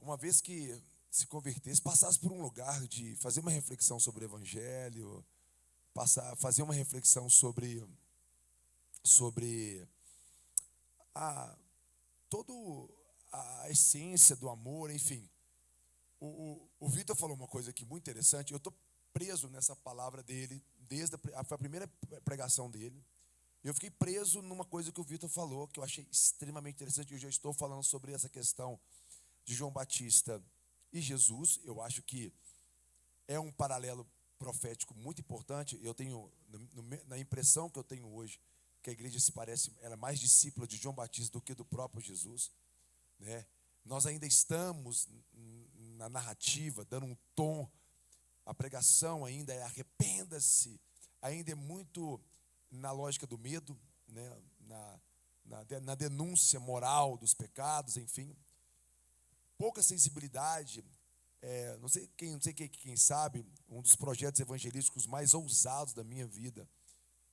uma vez que se convertesse, passasse por um lugar de fazer uma reflexão sobre o Evangelho, fazer uma reflexão sobre a, todo a essência do amor, enfim. O Vitor falou uma coisa aqui muito interessante. Eu estou preso nessa palavra dele, foi a primeira pregação dele. Eu fiquei preso numa coisa que o Vitor falou, que eu achei extremamente interessante. Eu já estou falando sobre essa questão de João Batista e Jesus. Eu acho que é um paralelo profético muito importante. Eu tenho, na impressão que eu tenho hoje, que a igreja se parece, ela é mais discípula de João Batista do que do próprio Jesus, né? Nós ainda estamos na narrativa, dando um tom. A pregação ainda é arrependa-se, ainda é muito na lógica do medo, né? na denúncia moral dos pecados, enfim. Pouca sensibilidade. Não sei quem sabe, um dos projetos evangelísticos mais ousados da minha vida,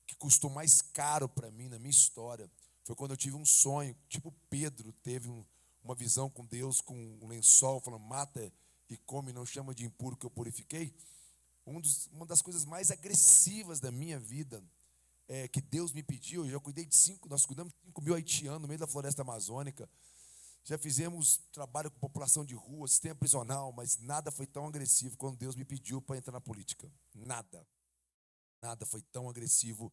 que custou mais caro para mim na minha história, foi quando eu tive um sonho, tipo Pedro teve uma visão com Deus, com um lençol, falando, mata e come, não chama de impuro que eu purifiquei. Uma das coisas mais agressivas da minha vida, que Deus me pediu, eu já cuidei nós cuidamos de 5.000 haitianos no meio da floresta amazônica, já fizemos trabalho com população de rua, sistema prisional, mas nada foi tão agressivo quando Deus me pediu para entrar na política. Nada foi tão agressivo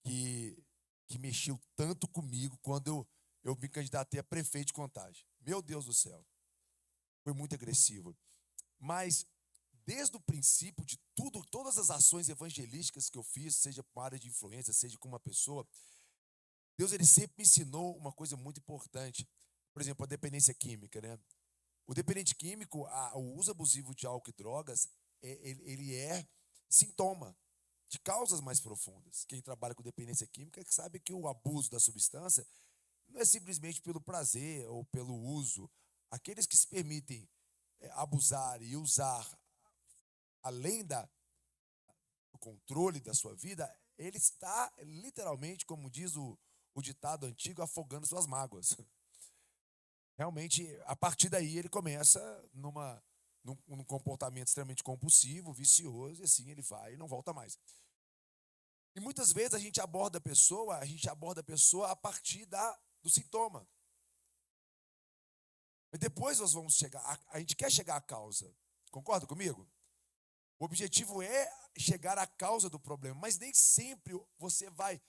que mexeu tanto comigo quando eu me candidatei a prefeito de Contagem. Meu Deus do céu, foi muito agressivo. Mas desde o princípio de todas as ações evangelísticas que eu fiz, seja com área de influência, seja com uma pessoa, Deus ele sempre me ensinou uma coisa muito importante. Por exemplo, a dependência química, né? O dependente químico, o uso abusivo de álcool e drogas, ele é sintoma de causas mais profundas. Quem trabalha com dependência química sabe que o abuso da substância não é simplesmente pelo prazer ou pelo uso. Aqueles que se permitem abusar e usar além do controle da sua vida, ele está literalmente, como diz o ditado antigo, afogando suas mágoas. Realmente, a partir daí, ele começa num comportamento extremamente compulsivo, vicioso, e assim ele vai e não volta mais. E muitas vezes a gente aborda a pessoa a partir do sintoma. E depois nós vamos a gente quer chegar à causa. Concorda comigo? O objetivo é chegar à causa do problema, mas nem sempre você vai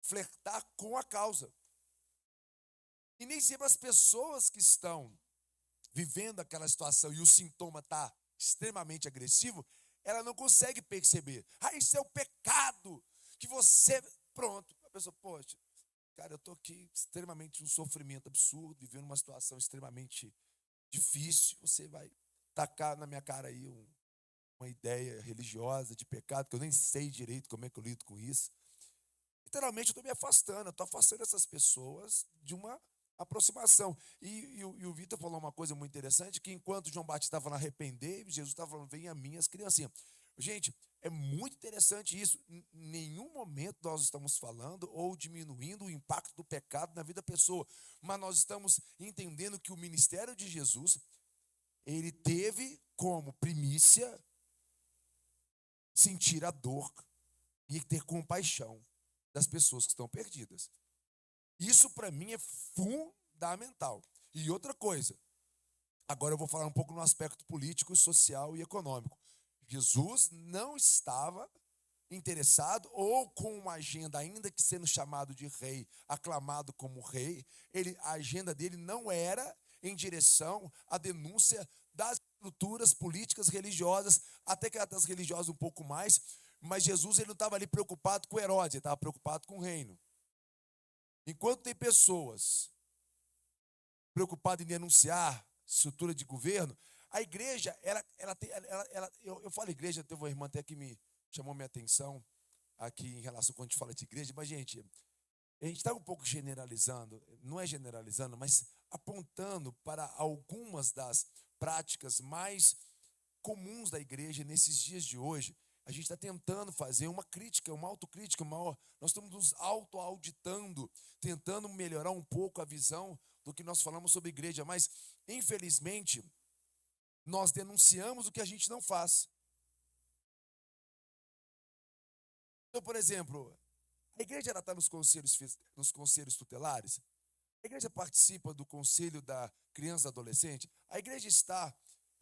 flertar com a causa. E nem sempre as pessoas que estão vivendo aquela situação e o sintoma está extremamente agressivo, ela não consegue perceber. Isso é o pecado que você... Pronto. A pessoa, poxa, cara, eu estou aqui extremamente um sofrimento absurdo, vivendo uma situação extremamente difícil. Você vai tacar na minha cara aí uma ideia religiosa de pecado, que eu nem sei direito como é que eu lido com isso. Literalmente, eu estou me afastando, eu estou afastando essas pessoas de uma aproximação. E o Vitor falou uma coisa muito interessante, que enquanto João Batista estava falando arrepender, Jesus estava falando, vem a mim as criancinhas. Gente, é muito interessante isso. Em nenhum momento nós estamos falando ou diminuindo o impacto do pecado na vida da pessoa, mas nós estamos entendendo que o ministério de Jesus, ele teve como primícia sentir a dor e ter compaixão das pessoas que estão perdidas. Isso para mim é fundamental. E outra coisa, agora eu vou falar um pouco no aspecto político, social e econômico. Jesus não estava interessado ou com uma agenda, ainda que sendo chamado de rei, aclamado como rei, a agenda dele não era em direção à denúncia das estruturas políticas religiosas, até que das religiosas um pouco mais, mas Jesus ele não estava ali preocupado com Herodes, ele estava preocupado com o reino. Enquanto tem pessoas preocupadas em denunciar estrutura de governo, a igreja, eu falo igreja, teve uma irmã até que me chamou minha atenção aqui em relação quando a gente fala de igreja, mas gente, a gente está um pouco generalizando, não é generalizando, mas apontando para algumas das práticas mais comuns da igreja nesses dias de hoje. A gente está tentando fazer uma crítica, uma autocrítica, nós estamos nos autoauditando, tentando melhorar um pouco a visão do que nós falamos sobre igreja, mas infelizmente, nós denunciamos o que a gente não faz. Então, por exemplo, a igreja está nos conselhos tutelares? A igreja participa do conselho da criança e adolescente? A igreja está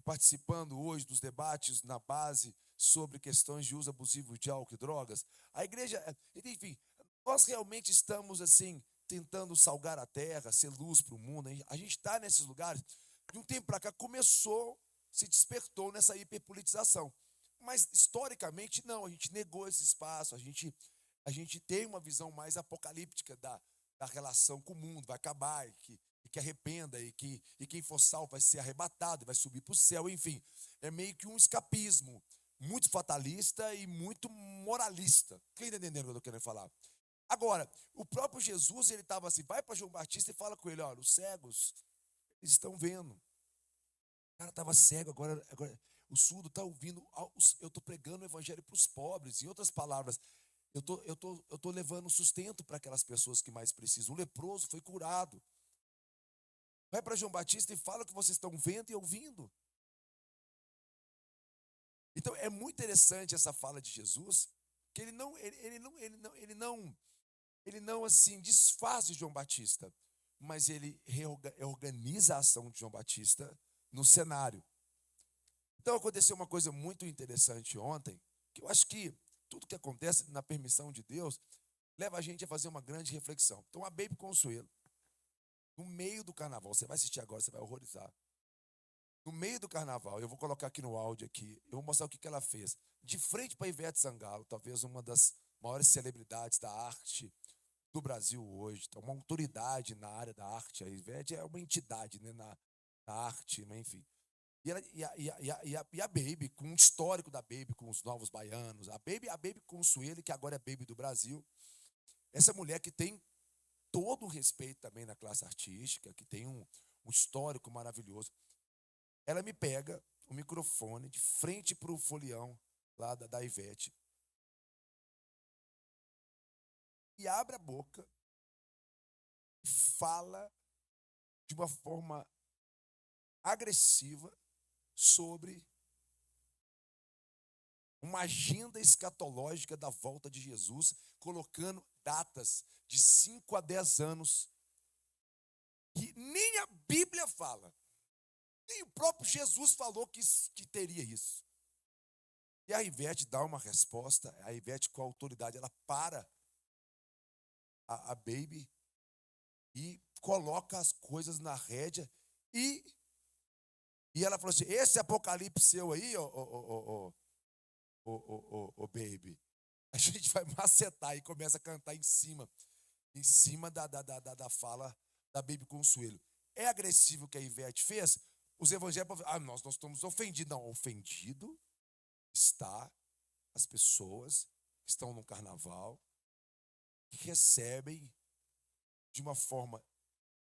participando hoje dos debates na base sobre questões de uso abusivo de álcool e drogas? A igreja, enfim, nós realmente estamos assim, tentando salgar a terra, ser luz para o mundo. A gente está nesses lugares. De um tempo para cá começou, se despertou nessa hiperpolitização. Mas historicamente não, a gente negou esse espaço, a gente tem uma visão mais apocalíptica da relação com o mundo, vai acabar, e que arrependa, e quem for salvo vai ser arrebatado, vai subir para o céu, enfim. É meio que um escapismo muito fatalista e muito moralista. Quem está entendendo o que eu estou querendo falar? Agora, o próprio Jesus, ele estava assim, vai para João Batista e fala com ele, olha, os cegos, eles estão vendo. O cara estava cego, agora o surdo está ouvindo, eu estou pregando o evangelho para os pobres. Em outras palavras, eu tô levando sustento para aquelas pessoas que mais precisam. O leproso foi curado. Vai para João Batista e fala o que vocês estão vendo e ouvindo. Então é muito interessante essa fala de Jesus, que ele não assim desfaz de João Batista, mas ele reorganiza a ação de João Batista no cenário. Então aconteceu uma coisa muito interessante ontem, que eu acho que tudo que acontece na permissão de Deus leva a gente a fazer uma grande reflexão. Então a Baby Consuelo, no meio do carnaval, você vai assistir agora, você vai horrorizar. No meio do carnaval, eu vou colocar aqui no áudio aqui, eu vou mostrar o que ela fez. De frente para Ivete Sangalo, talvez uma das maiores celebridades da arte do Brasil hoje, uma autoridade na área da arte. A Ivete é uma entidade, né, na arte, né, enfim. E a Baby, com o histórico da Baby, com os Novos Baianos, a Baby Consuelo, que agora é Baby do Brasil, essa mulher que tem todo o respeito também na classe artística, que tem um histórico maravilhoso, ela me pega o microfone de frente para o folião lá da Ivete e abre a boca e fala de uma forma agressiva sobre uma agenda escatológica da volta de Jesus, colocando datas de 5 a 10 anos, que nem a Bíblia fala, nem o próprio Jesus falou que teria isso. E a Ivete dá uma resposta, a Ivete com a autoridade, ela para a Baby e coloca as coisas na rédea e ela falou assim, esse apocalipse seu aí, Baby, a gente vai macetar e começa a cantar em cima da fala da Baby Consuelo. É agressivo o que a Ivete fez? Os evangélicos, nós estamos ofendidos. Não, ofendido está as pessoas que estão no carnaval, que recebem de uma forma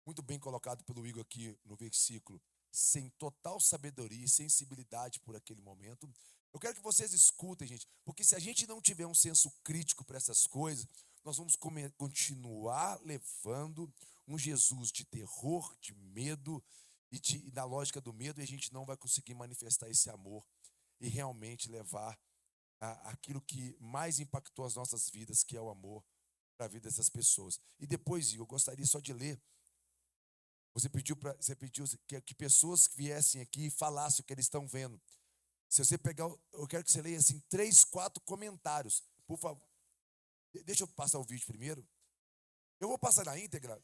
muito bem colocada pelo Igor aqui no versículo, sem total sabedoria e sensibilidade por aquele momento. Eu quero que vocês escutem, gente, porque se a gente não tiver um senso crítico para essas coisas, nós vamos continuar levando um Jesus de terror, de medo e da lógica do medo, e a gente não vai conseguir manifestar esse amor e realmente levar aquilo que mais impactou as nossas vidas, que é o amor para a vida dessas pessoas. E depois, eu gostaria só de ler. Você pediu que pessoas que viessem aqui e falassem o que eles estão vendo. Se você pegar, eu quero que você leia assim 3, 4 comentários, por favor. Deixa eu passar o vídeo primeiro. Eu vou passar na íntegra.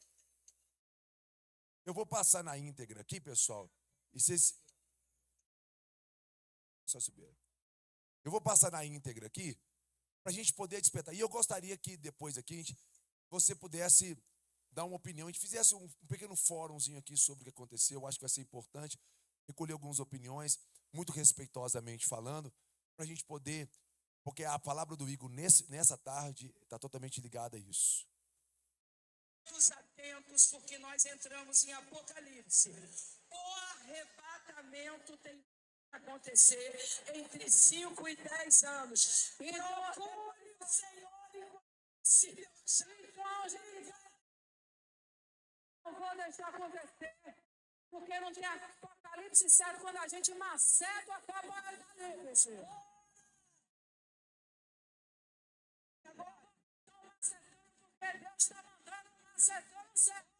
Eu vou passar na íntegra aqui, pessoal. E vocês só subir. Eu vou passar na íntegra aqui para a gente poder despertar. E eu gostaria que depois aqui você pudesse dar uma opinião, a gente fizesse um pequeno fórumzinho aqui sobre o que aconteceu. Eu acho que vai ser importante recolher algumas opiniões, muito respeitosamente falando, para a gente poder, porque a palavra do Igor nessa tarde está totalmente ligada a isso. Atentos, porque nós entramos em Apocalipse. O arrebatamento tem que acontecer entre 5 e 10 anos. Procure o Senhor e não vou deixar acontecer. Porque não tem Apocalipse 7 quando a gente maceta o Apocalipse. Agora estão macetando porque Deus está mandando macetando certo.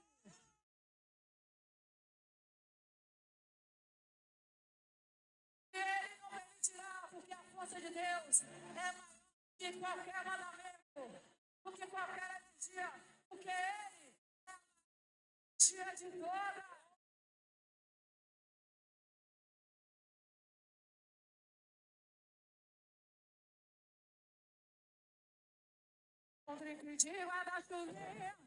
Ele não permitirá, porque a força de Deus é maior que qualquer mandamento, do que qualquer energia, porque Ele é a energia de toda. Contra incrível da chuvinha.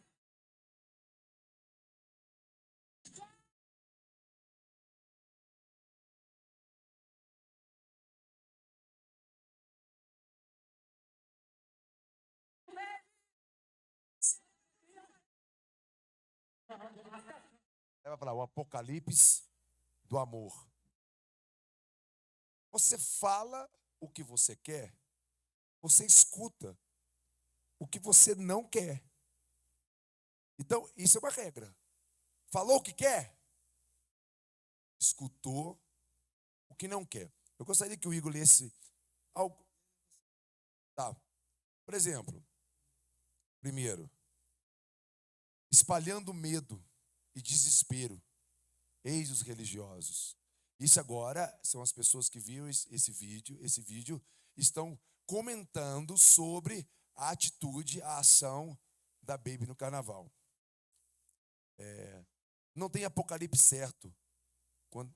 Vai falar o Apocalipse do amor. Você fala o que você quer, você escuta o que você não quer. Então, isso é uma regra. Falou o que quer, escutou o que não quer. Eu gostaria que o Igor lesse algo. Tá. Por exemplo, primeiro, espalhando medo e desespero, eis os religiosos. Isso agora são as pessoas que viram esse vídeo estão comentando sobre a atitude, a ação da Baby no carnaval. Não tem apocalipse certo. Quando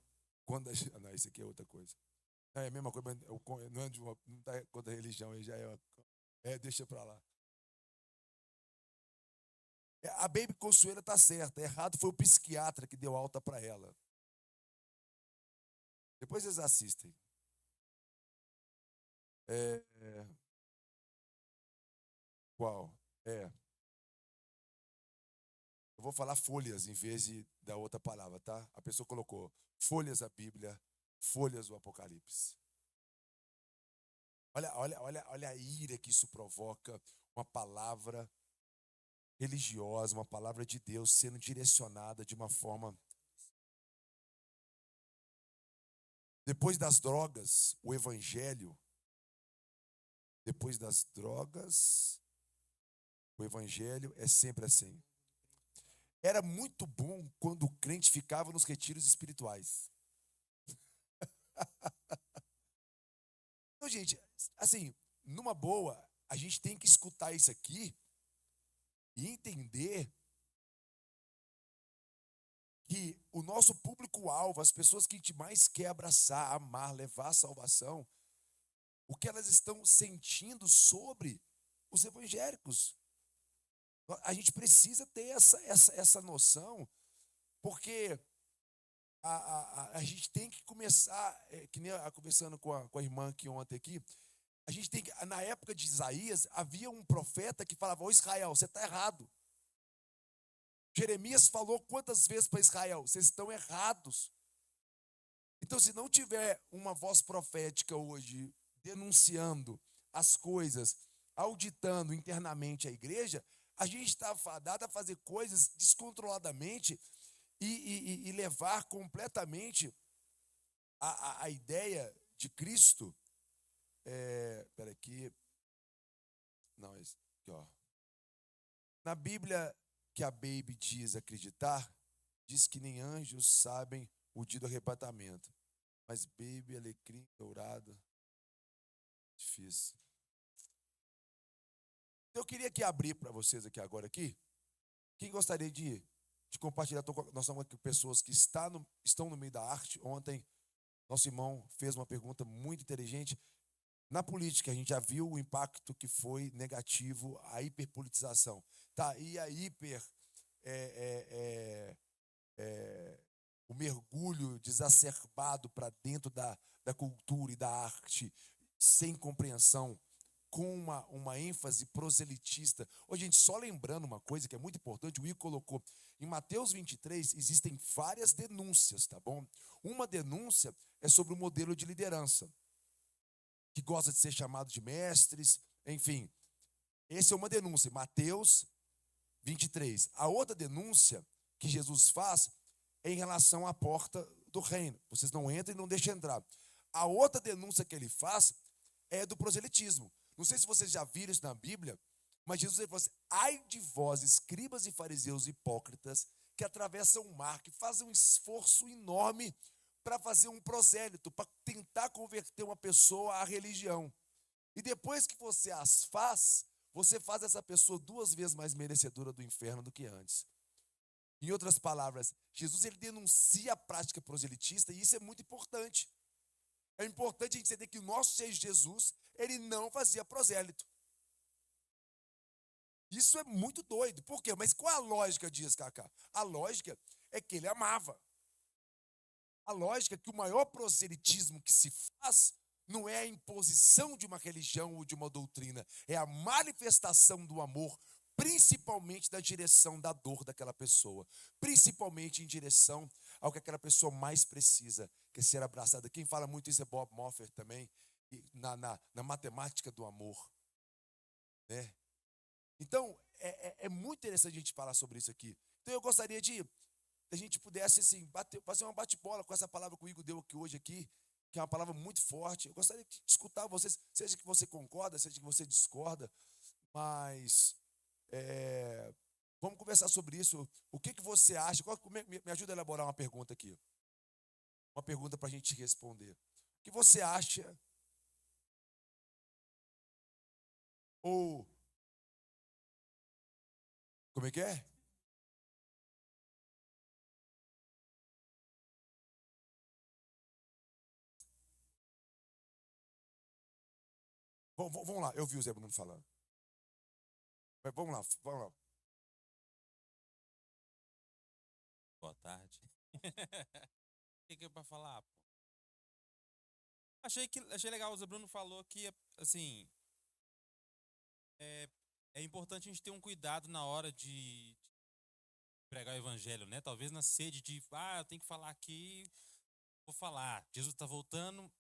não, isso aqui é outra coisa. É a mesma coisa, mas não é não está contra a religião, aí já deixa para lá. A Baby Consuela está certa, errado foi o psiquiatra que deu alta para ela. Depois vocês assistem. Qual? Eu vou falar folhas em vez da outra palavra, tá? A pessoa colocou folhas a Bíblia, folhas o Apocalipse. Olha a ira que isso provoca, uma palavra religiosa, uma palavra de Deus sendo direcionada de uma forma. Depois das drogas, o evangelho. Depois das drogas, o evangelho é sempre assim. Era muito bom quando o crente ficava nos retiros espirituais. Então, gente, assim, numa boa, a gente tem que escutar isso aqui e entender que o nosso público-alvo, as pessoas que a gente mais quer abraçar, amar, levar a salvação, o que elas estão sentindo sobre os evangélicos. A gente precisa ter essa noção, porque a gente tem que começar, que nem conversando com a irmã aqui ontem aqui, a gente tem que, na época de Isaías, havia um profeta que falava: ô Israel, você está errado. Jeremias falou quantas vezes para Israel: vocês estão errados. Então, se não tiver uma voz profética hoje denunciando as coisas, auditando internamente a igreja, a gente está fadado a fazer coisas descontroladamente e levar completamente a ideia de Cristo. Espera aqui. Não, esse aqui, ó. Na Bíblia que a Baby diz acreditar, diz que nem anjos sabem o dia do arrebatamento. Mas Baby, alecrim, dourado, difícil. Eu queria aqui abrir para vocês aqui agora aqui. Quem gostaria de compartilhar? Nós estamos aqui com pessoas que estão no meio da arte. Ontem, nosso irmão fez uma pergunta muito inteligente. Na política, a gente já viu o impacto que foi negativo a hiperpolitização. Tá, e a o mergulho desacerbado para dentro da cultura e da arte, sem compreensão, com uma ênfase proselitista. Ô, gente, só lembrando uma coisa que é muito importante, o Igor colocou, em Mateus 23 existem várias denúncias, tá bom? Uma denúncia é sobre o modelo de liderança, que gosta de ser chamado de mestres, enfim. Essa é uma denúncia, Mateus 23. A outra denúncia que Jesus faz em relação à porta do reino. Vocês não entram e não deixam entrar. A outra denúncia que ele faz é do proselitismo. Não sei se vocês já viram isso na Bíblia, mas Jesus ele falou assim: ai de vós, escribas e fariseus hipócritas, que atravessam o mar, que fazem um esforço enorme para fazer um prosélito, para tentar converter uma pessoa à religião. E depois que você as faz, você faz essa pessoa 2 vezes mais merecedora do inferno do que antes. Em outras palavras, Jesus ele denuncia a prática proselitista, e isso é muito importante. É importante a gente entender que o nosso Senhor Jesus, ele não fazia prosélito. Isso é muito doido. Por quê? Mas qual é a lógica disso, Cacá? A lógica é que ele amava. A lógica é que o maior proselitismo que se faz não é a imposição de uma religião ou de uma doutrina, é a manifestação do amor, principalmente da direção da dor daquela pessoa, principalmente em direção ao que aquela pessoa mais precisa, que é ser abraçada. Quem fala muito isso é Bob Moffat também, na matemática do amor, né? Então, é muito interessante a gente falar sobre isso aqui. Então, eu gostaria de a gente pudesse assim, fazer uma bate-bola com essa palavra que o Igor deu aqui hoje, que é uma palavra muito forte. Eu gostaria de escutar vocês, seja que você concorda, seja que você discorda, mas vamos conversar sobre isso. O que você acha? Me ajuda a elaborar uma pergunta aqui. Uma pergunta para a gente responder. O que você acha? Ou como é que é? Vamos lá, eu vi o Zé Bruno falando. Mas vamos lá, vamos lá. Boa tarde. O que é pra falar, pô? Achei legal, o Zé Bruno falou que, assim, é importante a gente ter um cuidado na hora de pregar o evangelho, né? Talvez na sede de, eu tenho que falar aqui, vou falar. Jesus tá voltando,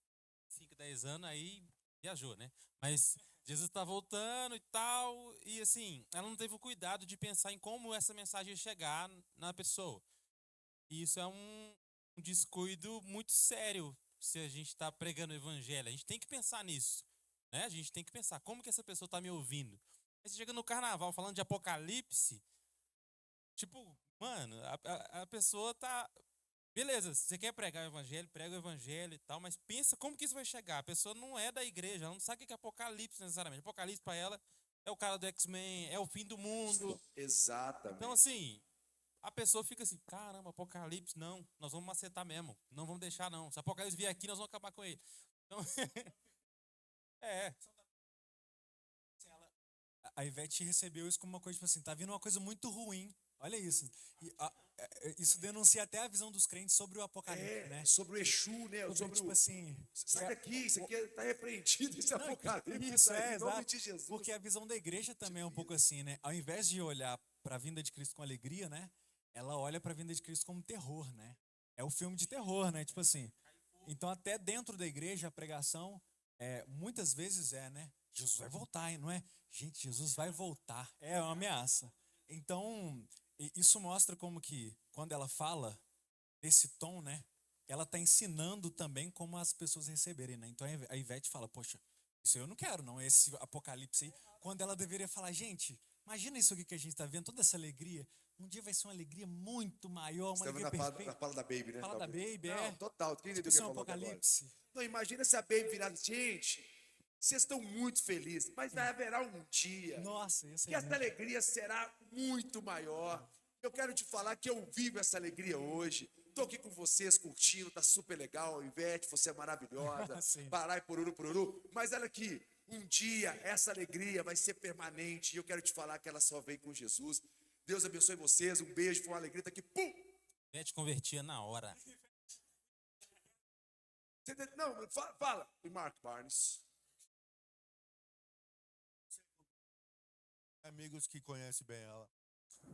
5, 10 anos, aí viajou, né? Mas Jesus tá voltando e tal, e assim, ela não teve o cuidado de pensar em como essa mensagem ia chegar na pessoa. E isso é um descuido muito sério se a gente está pregando o evangelho. A gente tem que pensar nisso, né? A gente tem que pensar como que essa pessoa está me ouvindo. Aí você chega no carnaval falando de apocalipse, tipo, mano, a pessoa tá... Beleza, se você quer pregar o evangelho, prega o evangelho e tal, mas pensa como que isso vai chegar. A pessoa não é da igreja, ela não sabe o que é apocalipse necessariamente. Apocalipse para ela é o cara do X-Men, é o fim do mundo. Exatamente. Então, assim, a pessoa fica assim, caramba, Apocalipse, não, nós vamos macetar mesmo, não vamos deixar não. Se Apocalipse vier aqui, nós vamos acabar com ele. Então, é. A Ivete recebeu isso como uma coisa, tipo assim, tá vindo uma coisa muito ruim. Olha isso. Isso denuncia até a visão dos crentes sobre o Apocalipse, né? Sobre o Exu, né? Sobre, tipo assim... Sai daqui, isso aqui está repreendido, esse Apocalipse. Isso, em nome exato. de Jesus. Porque a visão da igreja também é um pouco assim, né? Ao invés de olhar para a vinda de Cristo com alegria, né? Ela olha para a vinda de Cristo como terror, né? É o filme de terror, né? Tipo assim. Então, até dentro da igreja, a pregação, muitas vezes né? Jesus vai voltar, hein? Não é? Gente, Jesus vai voltar. É uma ameaça. Então, isso mostra como que, quando ela fala desse tom, né? Ela está ensinando também como as pessoas receberem, né? Então, a Ivete fala, poxa, isso eu não quero, não, esse apocalipse aí. Quando ela deveria falar, gente, imagina isso aqui que a gente está vendo, toda essa alegria. Um dia vai ser uma alegria muito maior, uma alegria perfeita. Na fala da Baby, né? Fala da Baby, Não, total. Quem entendeu o que Isso é um falou agora? apocalipse. Não, imagina se a Baby virasse, gente, vocês estão muito felizes, mas haverá um dia Nossa, isso que essa alegria será muito maior. Eu quero te falar que eu vivo essa alegria hoje. Estou aqui com vocês, curtindo, tá super legal. Ivete, você é maravilhosa. Parai, poruru, poruru. Mas olha aqui, um dia essa alegria vai ser permanente. E eu quero te falar que ela só vem com Jesus. Deus abençoe vocês. Um beijo, foi uma alegria. Tá aqui, pum! Ivete convertia na hora. Não, fala. E Mark Barnes. Amigos que conhecem bem ela.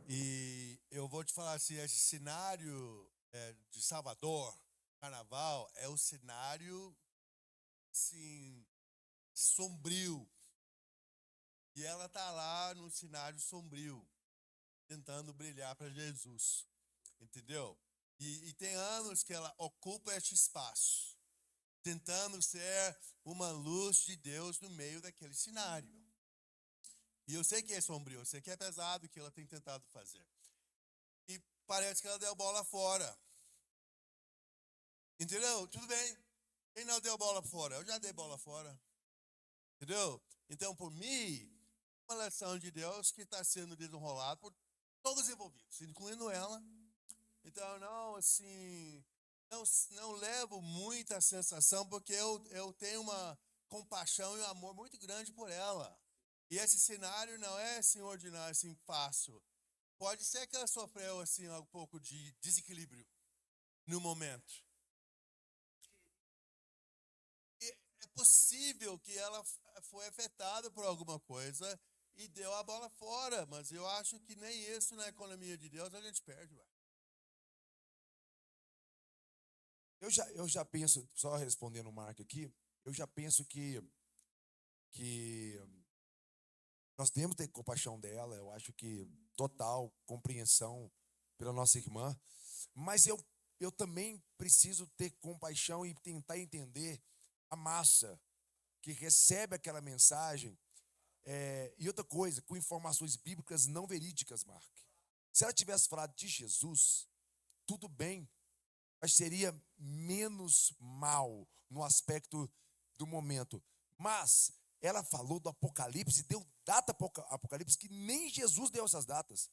E eu vou te falar assim, esse cenário de Salvador, Carnaval, é o cenário assim, sombrio. E ela tá lá no cenário sombrio, tentando brilhar para Jesus. Entendeu? E tem anos que ela ocupa este espaço, tentando ser uma luz de Deus no meio daquele cenário. E eu sei que é sombrio, eu sei que é pesado o que ela tem tentado fazer. E parece que ela deu bola fora. Entendeu? Tudo bem. Quem não deu bola fora? Eu já dei bola fora. Entendeu? Então, por mim, uma lição de Deus que está sendo desenrolada por todos os envolvidos, incluindo ela. Então, não, assim, não levo muita sensação, porque eu tenho uma compaixão e um amor muito grande por ela. E esse cenário não é assim ordinário, assim fácil. Pode ser que ela sofreu assim um pouco de desequilíbrio no momento. E é possível que ela foi afetada por alguma coisa e deu a bola fora, mas eu acho que nem isso na economia de Deus a gente perde, ué. Eu já penso, só respondendo o Mark aqui, eu já penso que nós temos que ter compaixão dela, eu acho que total compreensão pela nossa irmã, mas eu também preciso ter compaixão e tentar entender a massa que recebe aquela mensagem. E outra coisa, com informações bíblicas não verídicas, Mark. Se ela tivesse falado de Jesus, tudo bem, mas seria menos mal no aspecto do momento. Mas ela falou do Apocalipse, deu data para o Apocalipse, que nem Jesus deu essas datas.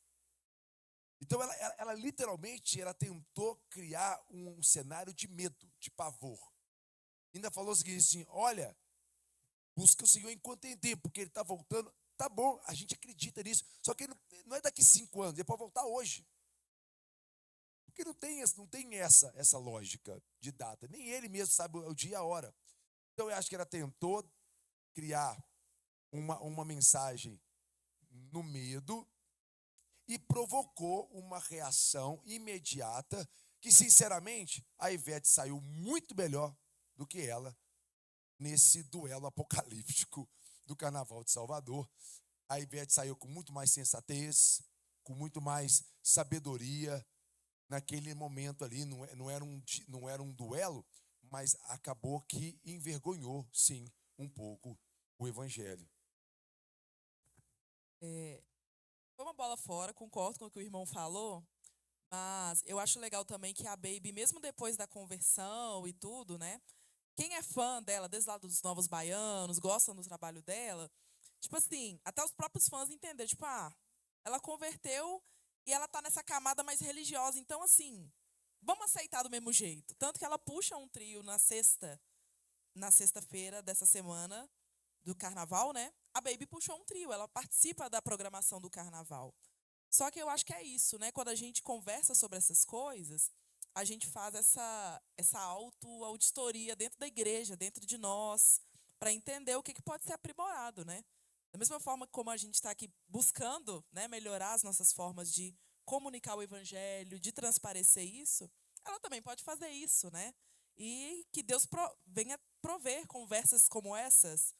Então ela literalmente tentou criar um cenário de medo, de pavor. Ainda falou o seguinte assim, olha, busca o Senhor enquanto tem tempo, porque Ele está voltando. Tá bom, a gente acredita nisso, só que não é daqui 5 anos, Ele pode voltar hoje. Porque não tem essa lógica de data. Nem Ele mesmo sabe o dia e a hora. Então eu acho que ela tentou criar uma mensagem no medo e provocou uma reação imediata que, sinceramente, a Ivete saiu muito melhor do que ela nesse duelo apocalíptico do Carnaval de Salvador. A Ivete saiu com muito mais sensatez, com muito mais sabedoria naquele momento ali. Não era um duelo, mas acabou que envergonhou, sim, um pouco o evangelho. Foi uma bola fora, concordo com o que o irmão falou, mas eu acho legal também que a Baby, mesmo depois da conversão e tudo, né? Quem é fã dela, desde lá dos Novos Baianos, gosta do trabalho dela, tipo assim, até os próprios fãs entenderam, tipo, ela converteu e ela tá nessa camada mais religiosa, então assim, vamos aceitar do mesmo jeito. Tanto que ela puxa um trio na sexta-feira dessa semana do Carnaval, né? A Baby puxou um trio, ela participa da programação do Carnaval. Só que eu acho que é isso, né? Quando a gente conversa sobre essas coisas, a gente faz essa auto-auditoria dentro da igreja, dentro de nós, para entender o que pode ser aprimorado, né? Da mesma forma como a gente está aqui buscando, né, melhorar as nossas formas de comunicar o evangelho, de transparecer isso, ela também pode fazer isso, né? E que Deus venha prover conversas como essas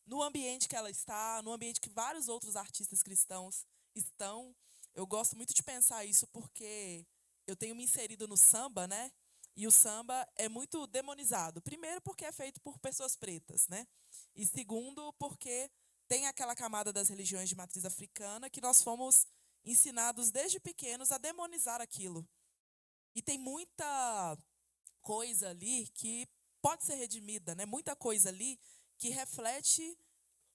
no ambiente que ela está, no ambiente que vários outros artistas cristãos estão. Eu gosto muito de pensar isso porque eu tenho me inserido no samba, né? E o samba é muito demonizado. Primeiro, porque é feito por pessoas pretas, né? E segundo, porque tem aquela camada das religiões de matriz africana que nós fomos ensinados desde pequenos a demonizar aquilo. E tem muita coisa ali que pode ser redimida, né? Muita coisa ali que reflete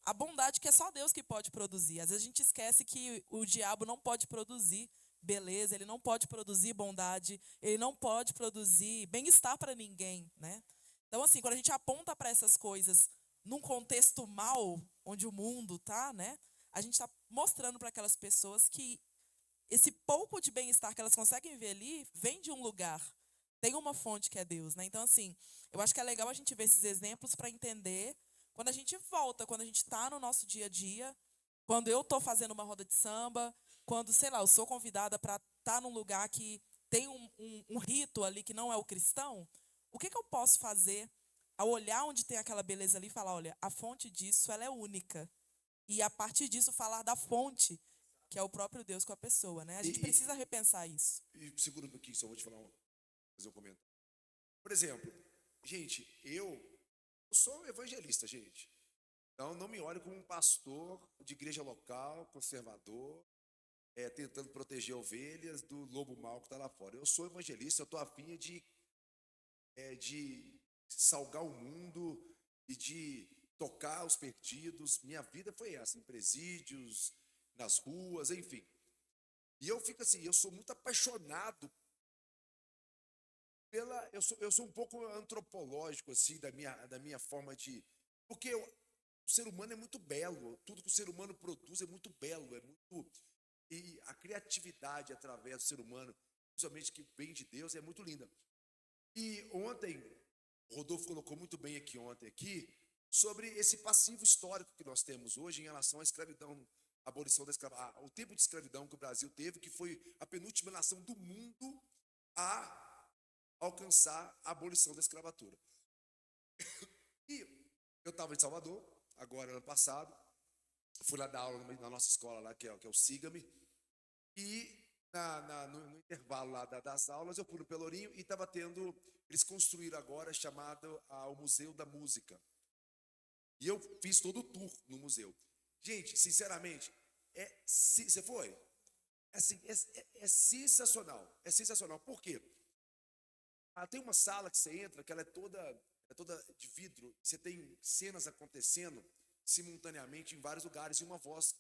a bondade que é só Deus que pode produzir. Às vezes a gente esquece que o diabo não pode produzir beleza, ele não pode produzir bondade, ele não pode produzir bem-estar para ninguém, né? Então, assim, quando a gente aponta para essas coisas num contexto mal, onde o mundo tá, né? A gente está mostrando para aquelas pessoas que esse pouco de bem-estar que elas conseguem ver ali vem de um lugar. Tem uma fonte que é Deus, né? Então, assim, eu acho que é legal a gente ver esses exemplos para entender quando a gente volta, quando a gente está no nosso dia a dia, quando eu estou fazendo uma roda de samba, quando, sei lá, eu sou convidada para estar num lugar que tem um rito ali que não é o cristão, o que eu posso fazer ao olhar onde tem aquela beleza ali e falar, olha, a fonte disso ela é única. E a partir disso falar da fonte, que é o próprio Deus com a pessoa, né? A gente precisa repensar isso. Segura um pouquinho, só vou te falar fazer um comentário. Por exemplo, gente, eu sou evangelista, gente. Então, não me olhe como um pastor de igreja local, conservador, tentando proteger ovelhas do lobo mau que está lá fora. Eu sou evangelista, eu estou a fim de salgar o mundo e de tocar os perdidos. Minha vida foi essa, em presídios, nas ruas, enfim. E eu fico assim, eu sou muito apaixonado eu sou um pouco antropológico, assim, da minha forma de... Porque o ser humano é muito belo, tudo que o ser humano produz é muito belo, e a criatividade através do ser humano, principalmente que vem de Deus, é muito linda. E ontem, o Rodolfo colocou muito bem aqui, sobre esse passivo histórico que nós temos hoje em relação à escravidão, a abolição da escravidão, o tempo de escravidão que o Brasil teve, que foi a penúltima nação do mundo a alcançar a abolição da escravatura. E eu estava em Salvador, agora ano passado, fui lá dar aula na nossa escola lá, que é o Siga-me, e no intervalo lá das aulas, eu fui no Pelourinho e estava tendo, eles construíram agora, chamado o Museu da Música. E eu fiz todo o tour no museu. Gente, sinceramente, você foi? Assim, é sensacional, é sensacional. Por quê? Tem uma sala que você entra, que ela é toda de vidro, você tem cenas acontecendo simultaneamente em vários lugares, e uma voz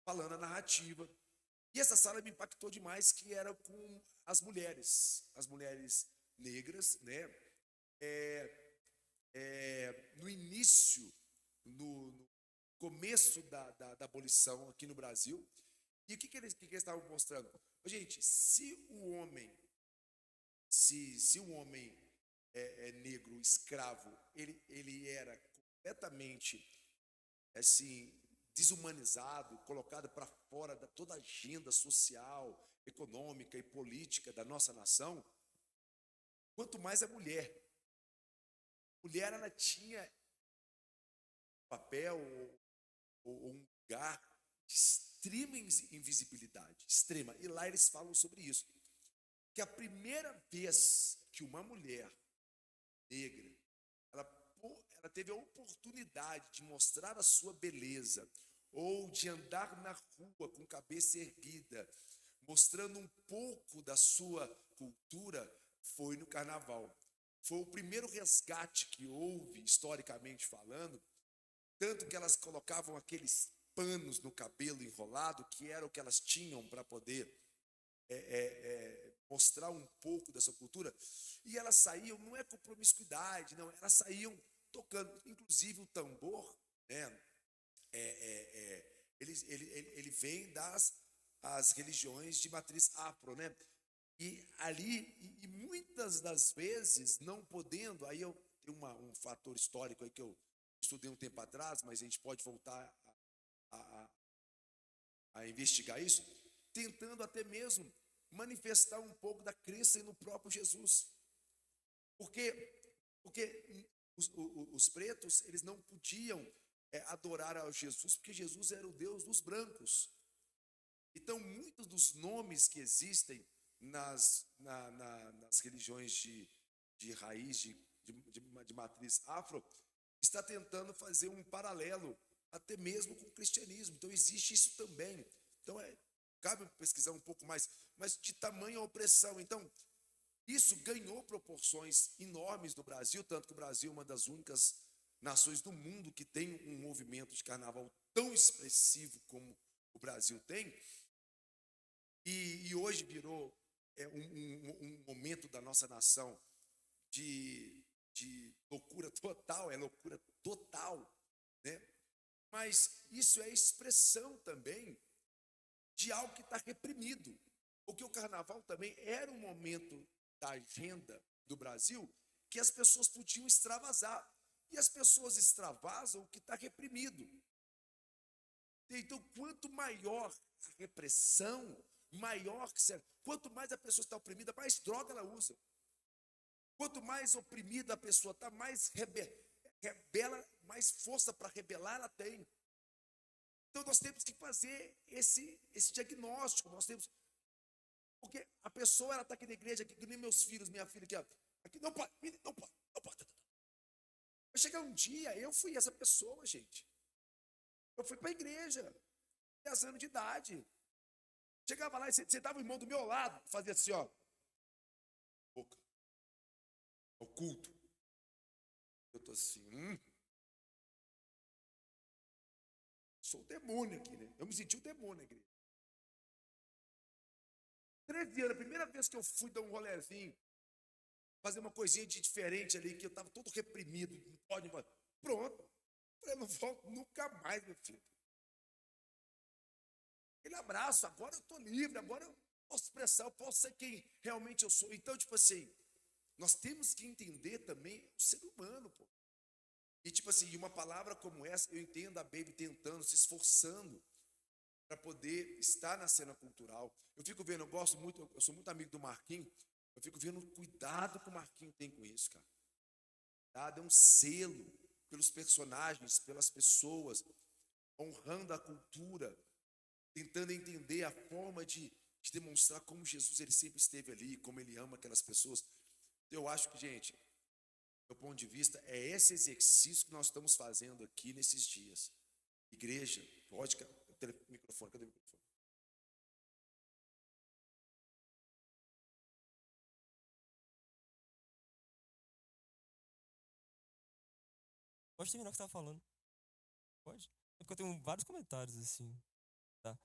falando a narrativa. E essa sala me impactou demais, que era com as mulheres negras, né? No início, no começo da abolição aqui no Brasil. E o que eles estavam mostrando? Gente, se um homem é negro, escravo, ele era completamente assim, desumanizado, colocado para fora da toda a agenda social, econômica e política da nossa nação, quanto mais a mulher. A mulher, ela tinha um papel ou um lugar de extrema invisibilidade, extrema. E lá eles falam sobre isso. Que a primeira vez que uma mulher negra, ela teve a oportunidade de mostrar a sua beleza, ou de andar na rua com cabeça erguida, mostrando um pouco da sua cultura, foi no carnaval. Foi o primeiro resgate que houve, historicamente falando, tanto que elas colocavam aqueles panos no cabelo enrolado, que era o que elas tinham para poder mostrar um pouco dessa cultura, e elas saíam, não é com promiscuidade, não, elas saíam tocando, inclusive o tambor, né, ele vem as religiões de matriz afro, né, e ali, e muitas das vezes, não podendo, aí eu tenho um fator histórico aí que eu estudei um tempo atrás, mas a gente pode voltar a investigar isso, tentando até mesmo manifestar um pouco da crença no próprio Jesus. Porque os pretos, eles não podiam adorar a Jesus, porque Jesus era o Deus dos brancos. Então, muitos dos nomes que existem nas religiões de raiz, de matriz afro, está tentando fazer um paralelo até mesmo com o cristianismo. Então, existe isso também. Então, cabe pesquisar um pouco mais, mas de tamanha opressão. Então, isso ganhou proporções enormes no Brasil, tanto que o Brasil é uma das únicas nações do mundo que tem um movimento de carnaval tão expressivo como o Brasil tem. E hoje virou um momento da nossa nação de loucura total, né? Mas isso é expressão também de algo que está reprimido. Porque o carnaval também era um momento da agenda do Brasil que as pessoas podiam extravasar. E as pessoas extravasam o que está reprimido. Então, quanto maior a repressão, quanto mais a pessoa está oprimida, mais droga ela usa. Quanto mais oprimida a pessoa está, mais rebela, mais força para rebelar ela tem. Então nós temos que fazer esse diagnóstico, nós temos Porque a pessoa, ela está aqui na igreja, aqui, que nem meus filhos, minha filha aqui, ó. Aqui não pode, não pode, não pode. Vai chegar um dia, eu fui essa pessoa, gente. Eu fui para a igreja, 10 anos de idade. Chegava lá e sentava o irmão do meu lado, fazia assim, ó. Boca. O culto. Eu tô assim, sou o demônio aqui, né? Eu me senti o demônio na igreja. 13 anos, a primeira vez que eu fui dar um rolezinho, fazer uma coisinha de diferente ali, que eu estava todo reprimido, não pode, pronto. Eu falei, não volto nunca mais, meu filho. Aquele abraço, agora eu estou livre, agora eu posso expressar, eu posso ser quem realmente eu sou. Então, tipo assim, nós temos que entender também o ser humano, pô. E tipo assim, uma palavra como essa, eu entendo a Baby tentando, se esforçando para poder estar na cena cultural. Eu fico vendo, eu gosto muito, eu sou muito amigo do Marquinhos, eu fico vendo o cuidado que o Marquinhos tem com isso, cara. Tá? Dá um selo pelos personagens, pelas pessoas, honrando a cultura, tentando entender a forma de demonstrar como Jesus ele sempre esteve ali, como ele ama aquelas pessoas. Eu acho que, gente, do ponto de vista, é esse exercício que nós estamos fazendo aqui nesses dias. Igreja, pode, microfone, cadê o microfone? Pode terminar o que você estava falando. Pode? É porque eu tenho vários comentários, assim. Tá?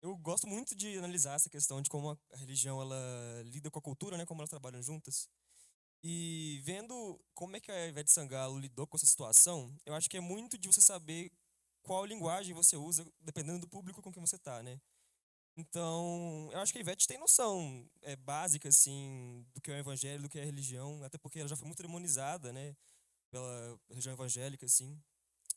Eu gosto muito de analisar essa questão de como a religião ela lida com a cultura, né? Como elas trabalham juntas. E vendo como é que a Ivete Sangalo lidou com essa situação, eu acho que é muito de você saber qual linguagem você usa, dependendo do público com quem você tá, né? Então, eu acho que a Ivete tem noção básica, assim, do que é o evangelho, do que é a religião, até porque ela já foi muito demonizada, né? Pela religião evangélica, assim.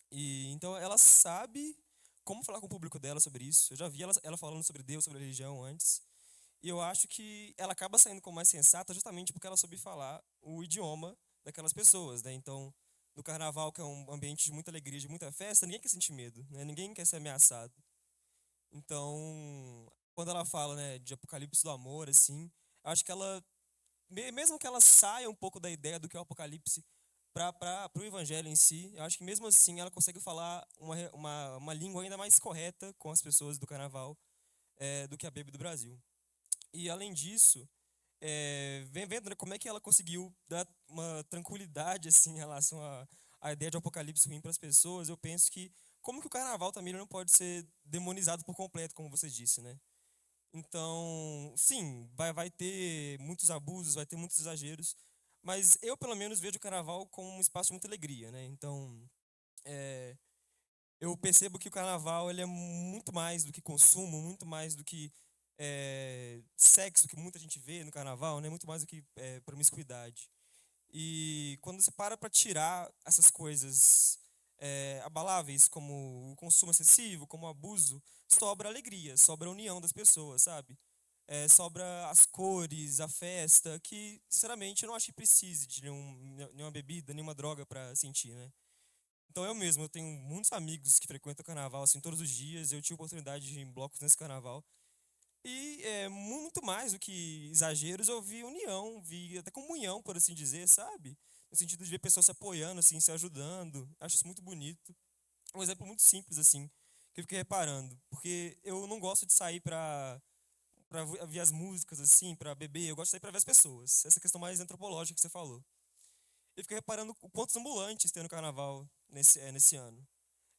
E então ela sabe como falar com o público dela sobre isso. Eu já vi ela falando sobre Deus, sobre a religião antes. E eu acho que ela acaba saindo como mais sensata justamente porque ela soube falar o idioma daquelas pessoas, né? Então, no carnaval, que é um ambiente de muita alegria, de muita festa, ninguém quer sentir medo, né? Ninguém quer ser ameaçado. Então, quando ela fala, né, de apocalipse do amor, assim, eu acho que ela, mesmo que ela saia um pouco da ideia do que é o apocalipse para o evangelho em si, eu acho que mesmo assim ela consegue falar uma língua ainda mais correta com as pessoas do carnaval do que a Baby do Brasil. E além disso, vem vendo, né, como é que ela conseguiu dar uma tranquilidade assim, em relação à ideia de apocalipse ruim para as pessoas. Eu penso que como que o carnaval também não pode ser demonizado por completo, como você disse, né? Então, sim, vai ter muitos abusos, vai ter muitos exageros, mas eu, pelo menos, vejo o carnaval como um espaço de muita alegria, né? Então, eu percebo que o carnaval ele é muito mais do que consumo, muito mais do que sexo, que muita gente vê no carnaval, né? Muito mais do que promiscuidade. E quando você para tirar essas coisas abaláveis, como o consumo excessivo, como o abuso, sobra alegria, sobra a união das pessoas, sabe? Sobra as cores, a festa, que, sinceramente, eu não acho que precise de nenhuma bebida, nenhuma droga para sentir, né? Então eu tenho muitos amigos que frequentam o carnaval, assim, todos os dias. Eu tive oportunidade de ir em blocos nesse carnaval. E muito mais do que exageros, eu vi união, vi até comunhão, por assim dizer, sabe? No sentido de ver pessoas se apoiando, assim, se ajudando. Acho isso muito bonito. Um exemplo muito simples, assim, que eu fiquei reparando. Porque eu não gosto de sair para ver as músicas, assim, para beber. Eu gosto de sair para ver as pessoas. Essa questão mais antropológica que você falou. Eu fiquei reparando quantos ambulantes tem no carnaval nesse ano.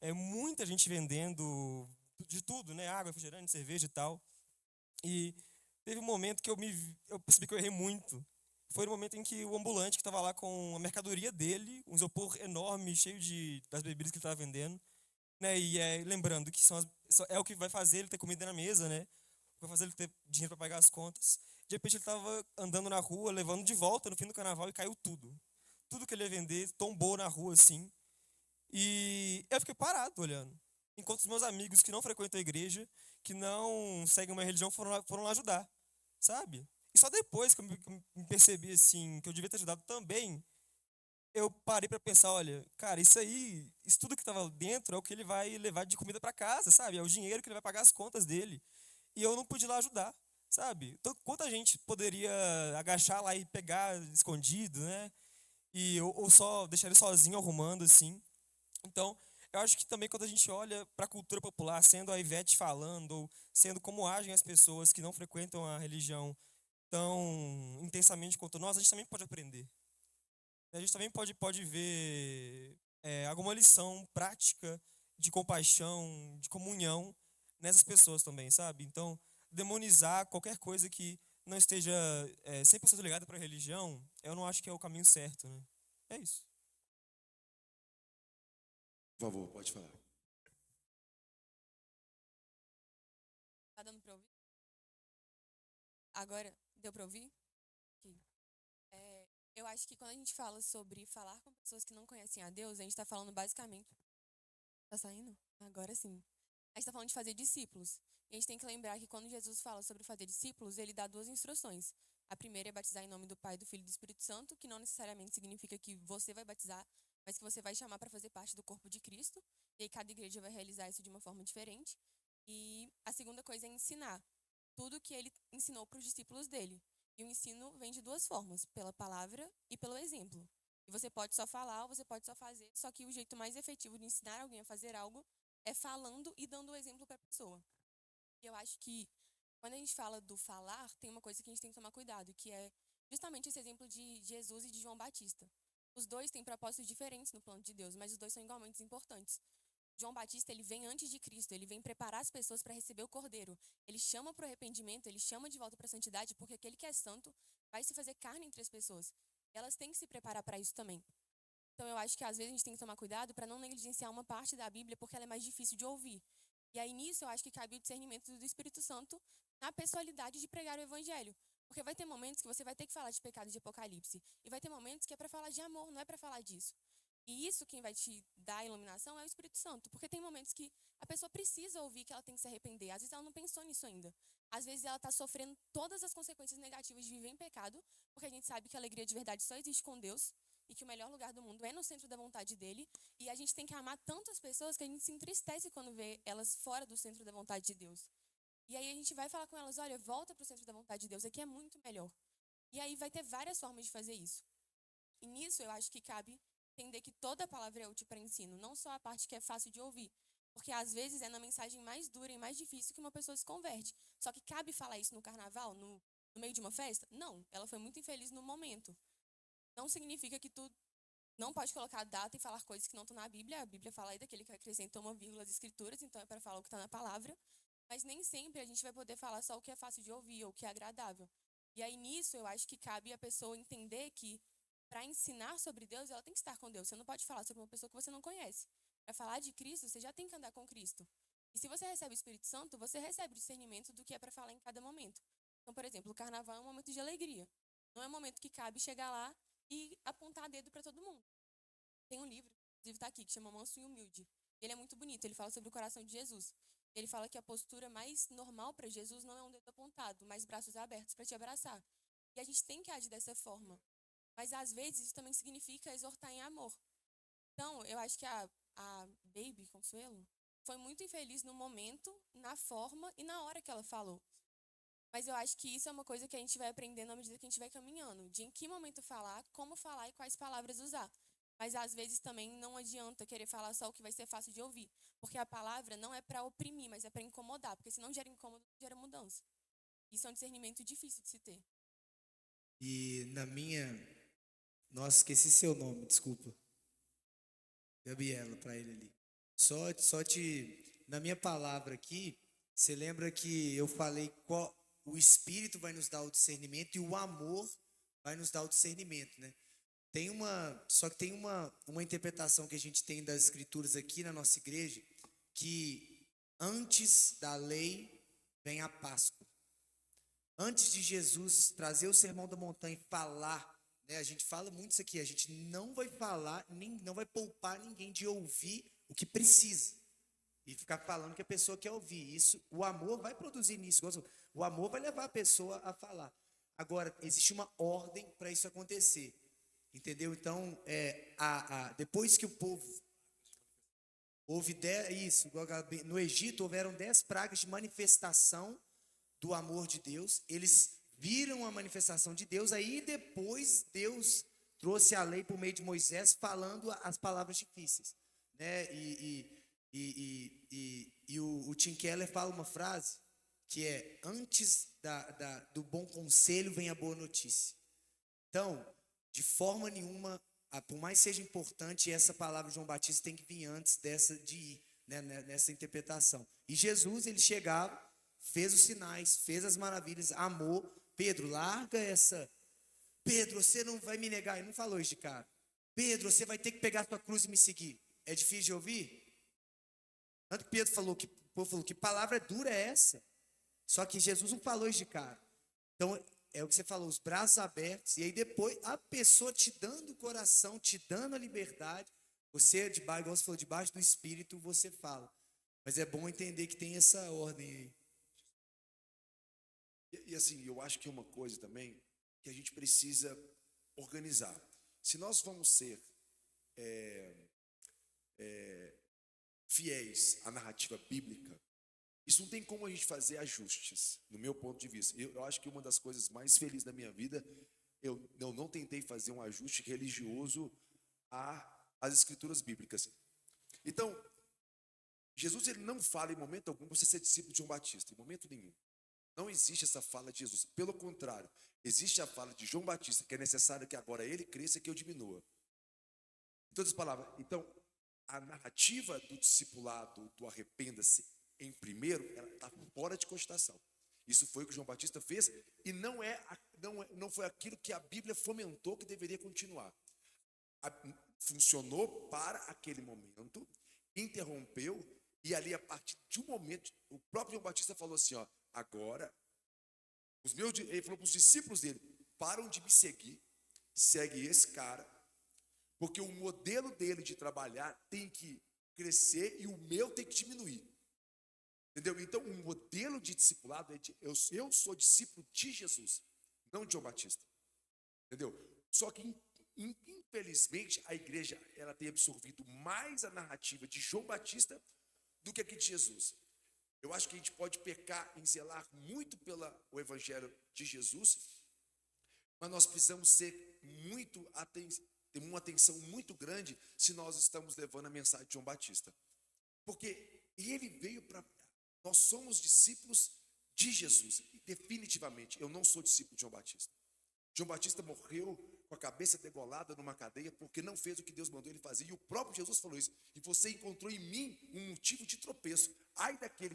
É muita gente vendendo de tudo, né? Água, refrigerante, cerveja e tal. E teve um momento que eu percebi que eu errei muito. Foi no momento em que o ambulante que estava lá com a mercadoria dele, um isopor enorme, cheio das bebidas que ele estava vendendo, né? E lembrando que é o que vai fazer ele ter comida na mesa, né? Vai fazer ele ter dinheiro para pagar as contas. De repente ele estava andando na rua, levando de volta no fim do carnaval e caiu tudo. Tudo que ele ia vender tombou na rua, assim. E eu fiquei parado olhando. Enquanto os meus amigos que não frequentam a igreja, que não seguem uma religião, foram lá ajudar, sabe? E só depois que eu me percebi, assim, que eu devia ter ajudado também, eu parei para pensar, olha, cara, isso tudo que estava dentro é o que ele vai levar de comida para casa, sabe? É o dinheiro que ele vai pagar as contas dele. e eu não pude ir lá ajudar, sabe? Então, quanta gente poderia agachar lá e pegar escondido, né? Ou só deixar ele sozinho arrumando, assim. Então, eu acho que também quando a gente olha para a cultura popular, sendo a Ivete falando, ou sendo como agem as pessoas que não frequentam a religião tão intensamente quanto nós, a gente também pode aprender. A gente também pode ver alguma lição prática de compaixão, de comunhão nessas pessoas também, sabe? Então, demonizar qualquer coisa que não esteja 100% ligada para a religião, eu não acho que é o caminho certo, né? É isso. Por favor, pode falar. Tá dando pra ouvir? Agora, deu pra ouvir? Ok. Eu acho que quando a gente fala sobre falar com pessoas que não conhecem a Deus, a gente tá falando basicamente. Tá saindo? Agora sim. A gente tá falando de fazer discípulos. E a gente tem que lembrar que quando Jesus fala sobre fazer discípulos, ele dá duas instruções. A primeira é batizar em nome do Pai, do Filho e do Espírito Santo, que não necessariamente significa que você vai batizar, mas que você vai chamar para fazer parte do corpo de Cristo. E aí cada igreja vai realizar isso de uma forma diferente. E a segunda coisa é ensinar tudo que ele ensinou para os discípulos dele. E o ensino vem de duas formas, pela palavra e pelo exemplo. E você pode só falar ou você pode só fazer, só que o jeito mais efetivo de ensinar alguém a fazer algo é falando e dando o exemplo para a pessoa. E eu acho que quando a gente fala do falar, tem uma coisa que a gente tem que tomar cuidado, que é justamente esse exemplo de Jesus e de João Batista. Os dois têm propósitos diferentes no plano de Deus, mas os dois são igualmente importantes. João Batista, ele vem antes de Cristo, ele vem preparar as pessoas para receber o Cordeiro. Ele chama para o arrependimento, ele chama de volta para a santidade, porque aquele que é santo vai se fazer carne entre as pessoas. E elas têm que se preparar para isso também. Então, eu acho que às vezes a gente tem que tomar cuidado para não negligenciar uma parte da Bíblia, porque ela é mais difícil de ouvir. E aí, nisso, eu acho que cabe o discernimento do Espírito Santo na pessoalidade de pregar o Evangelho. Porque vai ter momentos que você vai ter que falar de pecado de Apocalipse. E vai ter momentos que é para falar de amor, não é para falar disso. E isso quem vai te dar a iluminação é o Espírito Santo. Porque tem momentos que a pessoa precisa ouvir que ela tem que se arrepender. Às vezes ela não pensou nisso ainda. Às vezes ela está sofrendo todas as consequências negativas de viver em pecado. Porque a gente sabe que a alegria de verdade só existe com Deus. E que o melhor lugar do mundo é no centro da vontade dele. E a gente tem que amar tantas pessoas que a gente se entristece quando vê elas fora do centro da vontade de Deus. E aí a gente vai falar com elas, olha, volta para o centro da vontade de Deus, aqui é muito melhor. E aí vai ter várias formas de fazer isso. E nisso eu acho que cabe entender que toda a palavra é útil para ensino, não só a parte que é fácil de ouvir. Porque às vezes é na mensagem mais dura e mais difícil que uma pessoa se converte. Só que cabe falar isso no carnaval, no meio de uma festa? Não, ela foi muito infeliz no momento. Não significa que tu não pode colocar data e falar coisas que não estão na Bíblia. A Bíblia fala aí daquele que acrescenta uma vírgula às escrituras, então é para falar o que está na palavra. Mas nem sempre a gente vai poder falar só o que é fácil de ouvir ou o que é agradável. E aí nisso eu acho que cabe a pessoa entender que para ensinar sobre Deus, ela tem que estar com Deus. Você não pode falar sobre uma pessoa que você não conhece. Para falar de Cristo, você já tem que andar com Cristo. E se você recebe o Espírito Santo, você recebe o discernimento do que é para falar em cada momento. Então, por exemplo, o carnaval é um momento de alegria. Não é um momento que cabe chegar lá e apontar dedo para todo mundo. Tem um livro, inclusive está aqui, que chama Manso e Humilde. Ele é muito bonito, ele fala sobre o coração de Jesus. Ele fala que a postura mais normal para Jesus não é um dedo apontado, mas braços abertos para te abraçar. E a gente tem que agir dessa forma. Mas às vezes isso também significa exortar em amor. Então, eu acho que a Baby Consuelo foi muito infeliz no momento, na forma e na hora que ela falou. Mas eu acho que isso é uma coisa que a gente vai aprendendo à medida que a gente vai caminhando. De em que momento falar, como falar e quais palavras usar. Mas às vezes também não adianta querer falar só o que vai ser fácil de ouvir. Porque a palavra não é para oprimir, mas é para incomodar. Porque se não gera incômodo, gera mudança. Isso é um discernimento difícil de se ter. E na minha. Nossa, esqueci seu nome, desculpa. Gabriela, para ele ali. Na minha palavra aqui, você lembra que eu falei qual o Espírito vai nos dar o discernimento e o amor vai nos dar o discernimento, né? Só que tem uma interpretação que a gente tem das Escrituras aqui na nossa igreja, que antes da lei vem a Páscoa. Antes de Jesus trazer o Sermão da Montanha e falar, né, a gente fala muito isso aqui, a gente não vai falar, não vai poupar ninguém de ouvir o que precisa. E ficar falando que a pessoa quer ouvir. Isso, o amor vai produzir nisso. O amor vai levar a pessoa a falar. Agora, existe uma ordem para isso acontecer. Entendeu? Então, depois que o povo no Egito houveram 10 pragas de manifestação do amor de Deus, eles viram a manifestação de Deus, aí depois Deus trouxe a lei por meio de Moisés, falando as palavras difíceis, né? O Tim Keller fala uma frase que é: antes do bom conselho vem a boa notícia. Então, de forma nenhuma, por mais seja importante, essa palavra de João Batista tem que vir antes de ir, né, nessa interpretação. E Jesus, ele chegava, fez os sinais, fez as maravilhas, amou. Pedro, larga essa. Pedro, você não vai me negar. Ele não falou isso de cara. Pedro, você vai ter que pegar a sua cruz e me seguir. É difícil de ouvir? Tanto que Pedro falou que palavra dura é essa? Só que Jesus não falou isso de cara. Então, é o que você falou, os braços abertos, e aí depois a pessoa te dando o coração, te dando a liberdade, você, igual você falou, debaixo do Espírito, você fala. Mas é bom entender que tem essa ordem aí. E assim, eu acho que é uma coisa também que a gente precisa organizar. Se nós vamos ser fiéis à narrativa bíblica, isso não tem como a gente fazer ajustes, no meu ponto de vista. Eu acho que uma das coisas mais felizes da minha vida, eu não tentei fazer um ajuste religioso às escrituras bíblicas. Então, Jesus, ele não fala em momento algum você ser discípulo de João Batista, em momento nenhum. Não existe essa fala de Jesus. Pelo contrário, existe a fala de João Batista, que é necessário que agora ele cresça e que eu diminua. Em todas as palavras. Então, a narrativa do discipulado, do arrependa-se em primeiro, ela está fora de cogitação. Isso foi o que João Batista fez e não foi aquilo que a Bíblia fomentou que deveria continuar. Funcionou para aquele momento, interrompeu, e ali, a partir de um momento, o próprio João Batista falou assim, ó, agora, ele falou para os discípulos dele, param de me seguir, segue esse cara, porque o modelo dele de trabalhar tem que crescer e o meu tem que diminuir. Entendeu? Então, o modelo de discipulado é eu sou discípulo de Jesus, não de João Batista. Entendeu? Só que, infelizmente, a igreja ela tem absorvido mais a narrativa de João Batista do que aqui de Jesus. Eu acho que a gente pode pecar em zelar muito pelo evangelho de Jesus, mas nós precisamos ter uma atenção muito grande se nós estamos levando a mensagem de João Batista. Porque ele veio para... Nós somos discípulos de Jesus. E definitivamente, eu não sou discípulo de João Batista. João Batista morreu com a cabeça degolada numa cadeia porque não fez o que Deus mandou ele fazer. E o próprio Jesus falou isso. E você encontrou em mim um motivo de tropeço. Ai daquele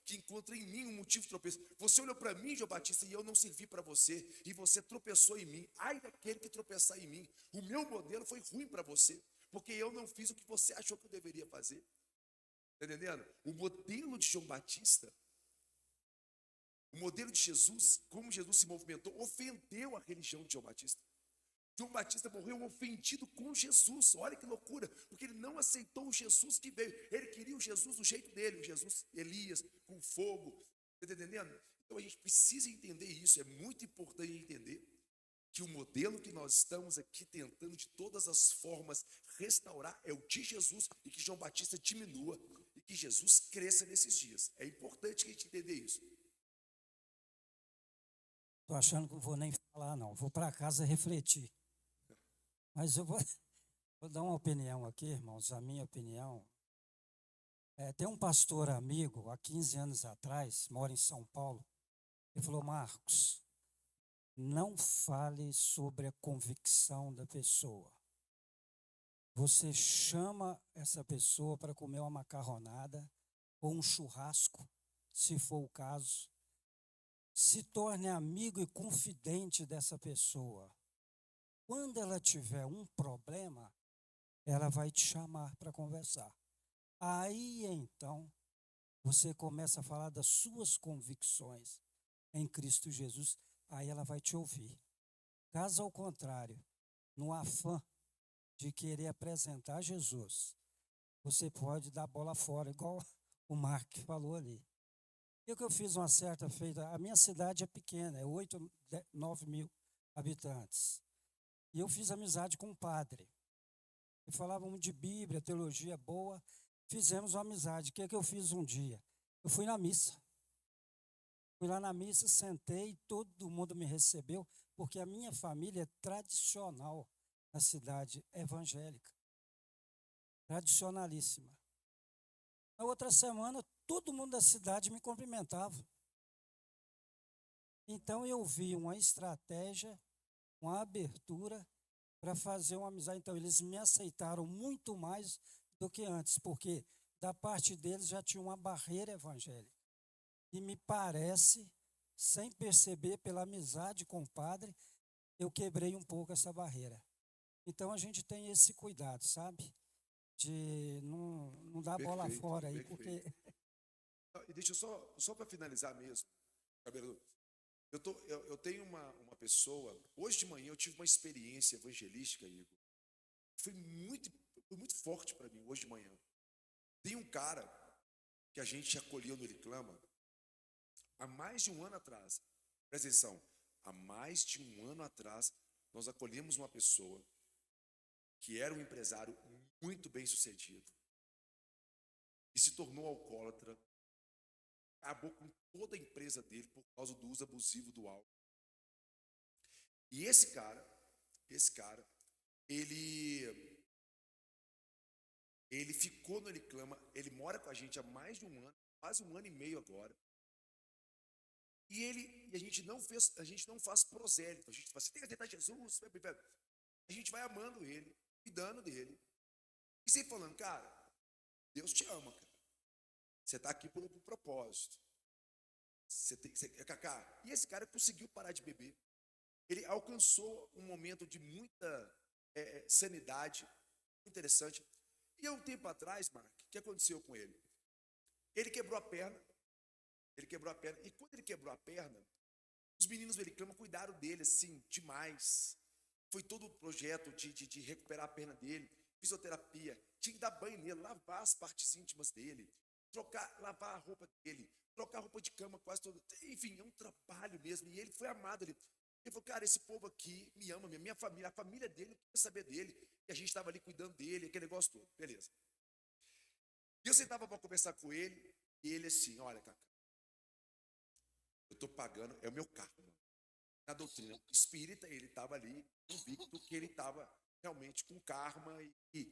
que encontra em mim um motivo de tropeço. Você olhou para mim, João Batista, e eu não servi para você. E você tropeçou em mim. Ai daquele que tropeçar em mim. O meu modelo foi ruim para você. Porque eu não fiz o que você achou que eu deveria fazer. Está entendendo? O modelo de João Batista, o modelo de Jesus, como Jesus se movimentou, ofendeu a religião de João Batista. João Batista morreu ofendido com Jesus. Olha que loucura, porque ele não aceitou o Jesus que veio. Ele queria o Jesus do jeito dele, o Jesus Elias, com fogo. Está entendendo? Então a gente precisa entender isso. É muito importante entender que o modelo que nós estamos aqui tentando de todas as formas restaurar é o de Jesus, e que João Batista diminua e que Jesus cresça nesses dias. É importante que a gente entenda isso. Estou achando que não vou nem falar, não. Vou para casa refletir. Mas eu vou dar uma opinião aqui, irmãos. A minha opinião. Tem um pastor amigo, há 15 anos atrás, mora em São Paulo. Ele falou: Marcos, não fale sobre a convicção da pessoa. Você chama essa pessoa para comer uma macarronada ou um churrasco, se for o caso. Se torne amigo e confidente dessa pessoa. Quando ela tiver um problema, ela vai te chamar para conversar. Aí, então, você começa a falar das suas convicções em Cristo Jesus. Aí ela vai te ouvir. Caso ao contrário, no afã de querer apresentar Jesus, você pode dar bola fora, igual o Mark falou ali. Eu que eu fiz uma certa feita, a minha cidade é pequena, é 8, 9 mil habitantes. E eu fiz amizade com um padre. E falávamos de Bíblia, teologia boa, fizemos uma amizade. O que é que eu fiz um dia? Eu fui na missa. Fui lá na missa, sentei, todo mundo me recebeu, porque a minha família é tradicional na cidade evangélica, tradicionalíssima. Na outra semana, todo mundo da cidade me cumprimentava. Então eu vi uma estratégia, uma abertura para fazer uma amizade. Então eles me aceitaram muito mais do que antes, porque da parte deles já tinha uma barreira evangélica. E me parece, sem perceber, pela amizade com o padre, eu quebrei um pouco essa barreira. Então a gente tem esse cuidado, sabe? De não dar bola Perfeito, fora aí, perfeito. porque E deixa eu só para finalizar mesmo, Gabriel, eu tenho uma pessoa, hoje de manhã eu tive uma experiência evangelística, Igor, foi muito forte para mim hoje de manhã. Tem um cara que a gente acolheu no Ele Clama há mais de um ano atrás. Presta atenção, há mais de um ano atrás nós acolhemos uma pessoa que era um empresário muito bem sucedido e se tornou alcoólatra, acabou com toda a empresa dele por causa do uso abusivo do álcool. E esse cara, ele ficou no Ele Clama, ele mora com a gente há mais de um ano, quase um ano e meio agora. E a gente não faz prosélito, a gente fala, você tem que aceitar Jesus, a gente vai amando ele, cuidando dele, e sempre falando, cara, Deus te ama, cara. Você está aqui por um propósito. Cacá. E esse cara conseguiu parar de beber. Ele alcançou um momento de muita sanidade, muito interessante. E há um tempo atrás, Mark, o que aconteceu com ele? Ele quebrou a perna. E quando ele quebrou a perna, os meninos do Ele Clama cuidaram dele, assim, demais. Foi todo o projeto de recuperar a perna dele, fisioterapia, tinha que dar banho nele, lavar as partes íntimas dele, lavar a roupa dele, trocar a roupa de cama quase toda. Enfim, é um trabalho mesmo. E ele foi amado. Ele falou, cara, esse povo aqui me ama, minha família, a família dele, não queria saber dele. E a gente estava ali cuidando dele, aquele negócio todo. Beleza. E eu sentava para conversar com ele, e ele assim, olha, Cacá, eu estou pagando, é o meu karma. Na doutrina espírita, ele estava ali convicto que ele estava realmente com karma e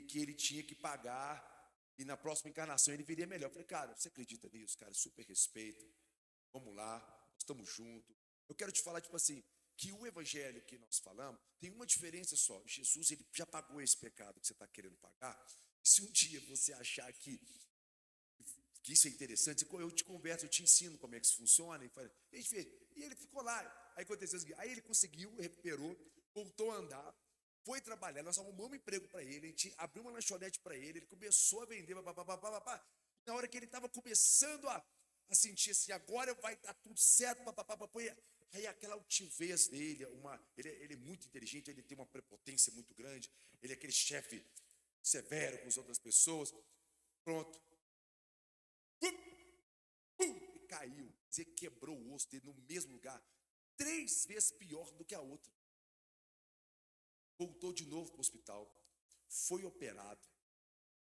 que ele tinha que pagar e na próxima encarnação ele viria melhor. Eu falei, cara, você acredita nisso, cara? Super respeito. Vamos lá, nós estamos juntos. Eu quero te falar, tipo assim, que o evangelho que nós falamos tem uma diferença só. Jesus, ele já pagou esse pecado que você está querendo pagar. Se um dia você achar que isso é interessante, eu te converso, eu te ensino como é que isso funciona. E ele ficou lá. Aí aconteceu o seguinte, aí ele conseguiu, recuperou, voltou a andar, foi trabalhar, nós arrumamos um emprego para ele, a gente abriu uma lanchonete para ele começou a vender, na hora que ele estava começando a sentir assim, agora vai dar tudo certo, aí aquela altivez dele, ele é muito inteligente, ele tem uma prepotência muito grande, ele é aquele chefe severo com as outras pessoas, pronto, e caiu, quer dizer, quebrou o osso dele no mesmo lugar, 3 vezes pior do que a outra. Voltou de novo para o hospital, foi operado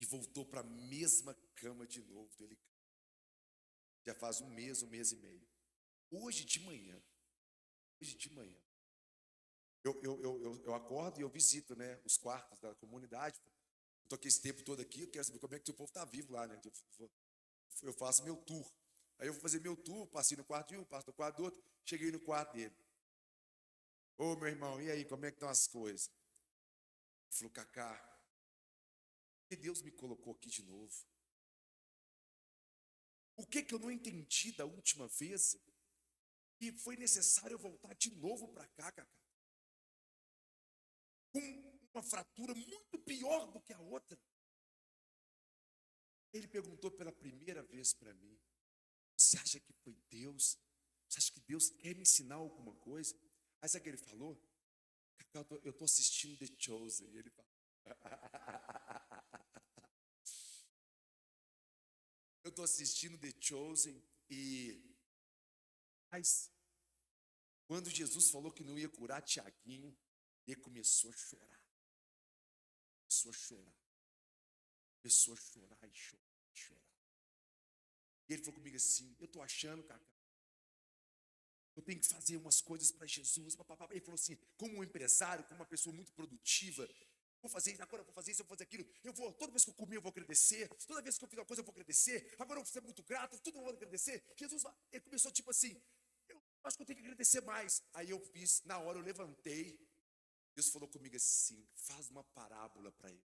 e voltou para a mesma cama de novo dele. Já faz um mês e meio. Hoje de manhã, eu acordo e eu visito, né, os quartos da comunidade. Estou aqui esse tempo todo aqui, eu quero saber como é que o povo está vivo lá, né? Eu faço meu tour. Aí eu vou fazer meu tour, passei no quarto de um, passo no quarto do outro, cheguei no quarto dele. Ô, meu irmão, e aí, como é que estão as coisas? Ele falou, Cacá, que Deus me colocou aqui de novo? O que eu não entendi da última vez? E foi necessário eu voltar de novo para cá, Cacá. Com uma fratura muito pior do que a outra. Ele perguntou pela primeira vez para mim, você acha que foi Deus? Você acha que Deus quer me ensinar alguma coisa? Aí sabe o que ele falou? Eu estou assistindo The Chosen. E ele fala, eu estou assistindo The Chosen mas quando Jesus falou que não ia curar Tiaguinho, ele começou a chorar. Começou a chorar. E ele falou comigo assim, eu estou achando, Cacá, eu tenho que fazer umas coisas para Jesus. Ele falou assim, como um empresário, como uma pessoa muito produtiva, vou fazer isso, agora eu vou fazer isso, eu vou fazer aquilo. Toda vez que eu comer, eu vou agradecer. Toda vez que eu fizer uma coisa, eu vou agradecer. Agora eu vou ser muito grato, tudo eu vou agradecer. Jesus, ele começou tipo assim, eu acho que eu tenho que agradecer mais. Aí eu fiz, na hora eu levantei. Deus falou comigo assim, faz uma parábola para ele.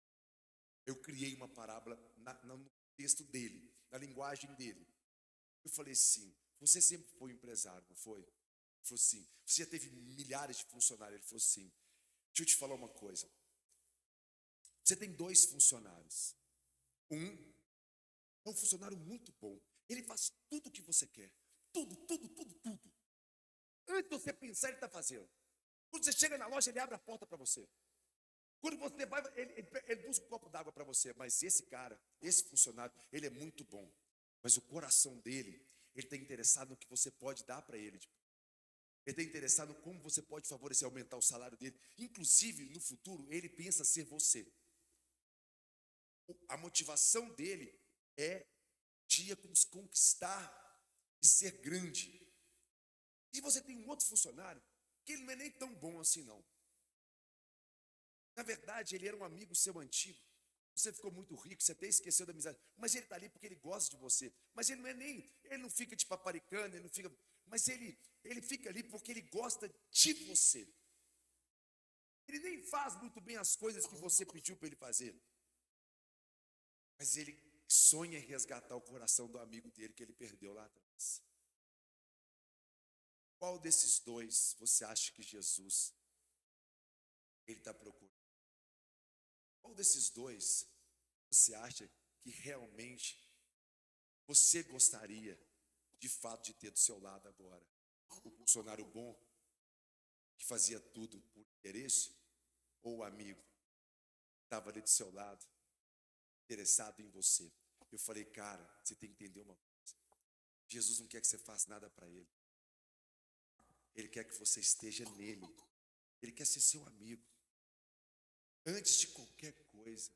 Eu criei uma parábola no texto dele, na linguagem dele. Eu falei assim, você sempre foi empresário, não foi? Ele falou assim, você já teve milhares de funcionários? Ele falou assim, deixa eu te falar uma coisa. Você tem 2 funcionários. Um é um funcionário muito bom. Ele faz tudo o que você quer. Tudo. Antes de você pensar, ele está fazendo. Quando você chega na loja, ele abre a porta para você. Quando você vai, ele busca um copo d'água para você. Mas esse cara, esse funcionário, ele é muito bom. Mas o coração dele, ele está interessado no que você pode dar para ele. Ele está interessado no como você pode favorecer, aumentar o salário dele. Inclusive, no futuro, ele pensa ser você. A motivação dele é de conquistar e ser grande. E você tem um outro funcionário que ele não é nem tão bom assim, não. Na verdade, ele era um amigo seu antigo. Você ficou muito rico, você até esqueceu da amizade. Mas ele está ali porque ele gosta de você. Mas ele não fica te paparicando, ele não fica. Mas ele fica ali porque ele gosta de você. Ele nem faz muito bem as coisas que você pediu para ele fazer. Mas ele sonha em resgatar o coração do amigo dele que ele perdeu lá atrás. Qual desses 2 você acha que Jesus ele está procurando? Qual desses 2 você acha que realmente você gostaria de fato de ter do seu lado agora? O funcionário bom que fazia tudo por interesse, ou o amigo que estava ali do seu lado interessado em você? Eu falei, cara, você tem que entender uma coisa. Jesus não quer que você faça nada para ele. Ele quer que você esteja nele. Ele quer ser seu amigo. Antes de qualquer coisa,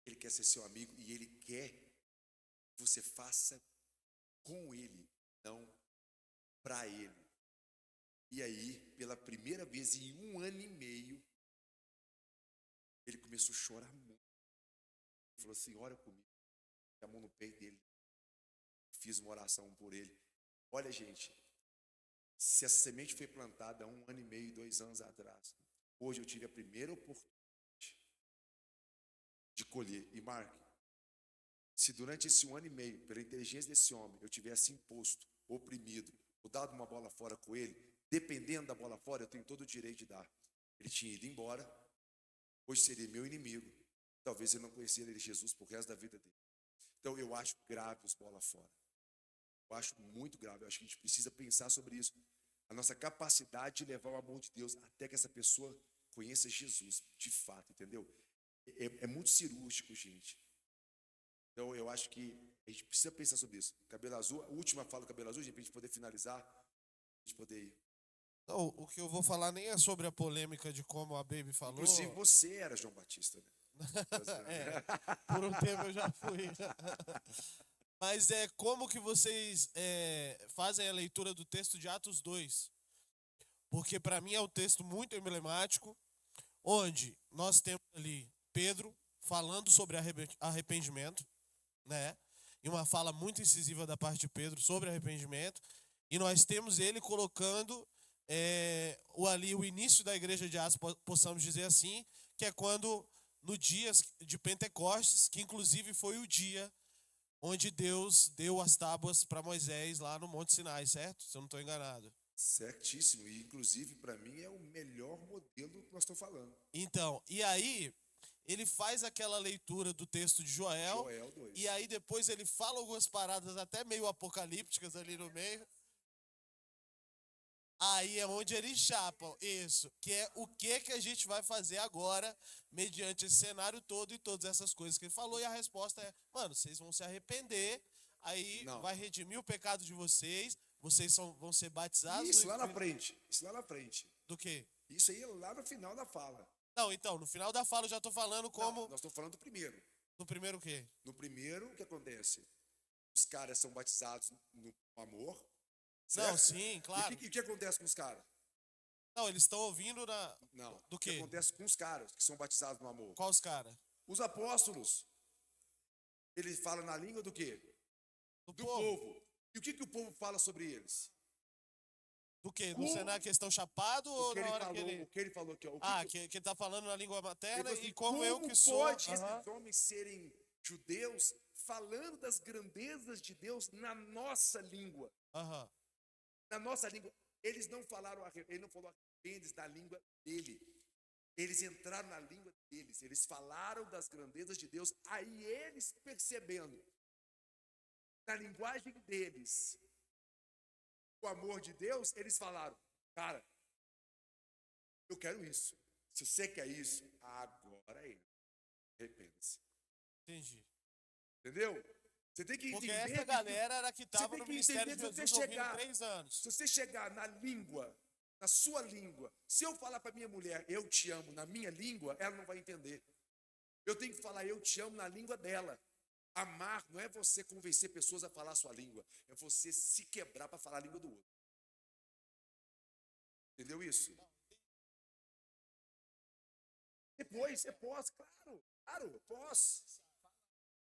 ele quer ser seu amigo e ele quer que você faça com ele, não para ele. E aí, pela primeira vez em 1 ano e meio, ele começou a chorar muito. Ele falou assim, ora comigo. A mão no peito dele. Fiz uma oração por ele. Olha, gente, se essa semente foi plantada há 1 ano e meio, 2 anos atrás, hoje eu tive a primeira oportunidade de colher. E marque, se durante esse 1 ano e meio, pela inteligência desse homem, eu tivesse imposto, oprimido, ou dado uma bola fora com ele, dependendo da bola fora, eu tenho todo o direito de dar. Ele tinha ido embora, hoje seria meu inimigo, talvez eu não conhecesse ele, Jesus, por resto da vida dele. Então eu acho grave os bola fora. Eu acho muito grave, eu acho que a gente precisa pensar sobre isso. A nossa capacidade de levar o amor de Deus até que essa pessoa conheça Jesus, de fato, entendeu? É muito cirúrgico, gente. Então eu acho que a gente precisa pensar sobre isso. Cabelo azul, a última fala do cabelo azul, gente, para a gente poder finalizar, a gente poder ir. Não, o que eu vou falar nem é sobre a polêmica de como a Baby falou. Inclusive você era João Batista, né? Por um tempo eu já fui. Mas é como que vocês fazem a leitura do texto de Atos 2. Porque para mim é um texto muito emblemático, onde nós temos ali Pedro falando sobre arrependimento, né? E uma fala muito incisiva da parte de Pedro sobre arrependimento. E nós temos ele colocando o início da igreja de Atos, possamos dizer assim, que é quando, no dia de Pentecostes, que inclusive foi o dia onde Deus deu as tábuas para Moisés lá no Monte Sinai, certo? Se eu não estou enganado. Certíssimo, e inclusive para mim é o melhor modelo que nós estamos falando. Então, e aí ele faz aquela leitura do texto de Joel 2. E aí depois ele fala algumas paradas até meio apocalípticas ali no meio. Aí é onde eles chapam isso, que é o que a gente vai fazer agora, mediante esse cenário todo e todas essas coisas que ele falou. E a resposta é, mano, vocês vão se arrepender, aí vai redimir o pecado de vocês vão ser batizados. Isso lá na frente. Do quê? Isso aí é lá no final da fala. Não, então, no final da fala eu já estou falando como... Não, nós estamos falando do primeiro. No primeiro o quê? No primeiro, o que acontece? Os caras são batizados no amor, Não, certo? sim, claro. E o que acontece com os caras? Não, eles estão ouvindo Não. do O que quê? acontece com os caras que são batizados no amor? Qual os caras? Os apóstolos. Eles falam na língua do quê? Do Do povo. povo. E o que o povo fala sobre eles? Do quê? No cenário que eles estão chapados ou na hora que ele... O que ele falou aqui, ó. Que ele tá falando na língua materna Ele falou assim, e como eu que sou... pode Aham. esses homens serem judeus falando das grandezas de Deus na nossa língua? Aham. Na nossa língua. Eles não falaram, ele não falou arrependes da língua dele. Eles entraram na língua deles. Eles falaram das grandezas de Deus. Aí eles percebendo, na linguagem deles, o amor de Deus, eles falaram, cara, eu quero isso. Se você quer isso, agora é ele. Arrependa-se. Entendi. Entendeu? Você tem que Porque entender. essa galera era que estava tem no que ministério de entender, Jesus se você ouvindo chegar- 3 anos. Se você chegar na língua, na sua língua, se eu falar para minha mulher, eu te amo na minha língua, ela não vai entender. Eu tenho que falar, eu te amo na língua dela. Amar não é você convencer pessoas a falar a sua língua, é você se quebrar para falar a língua do outro. Entendeu isso? Depois, é pós, claro, pós.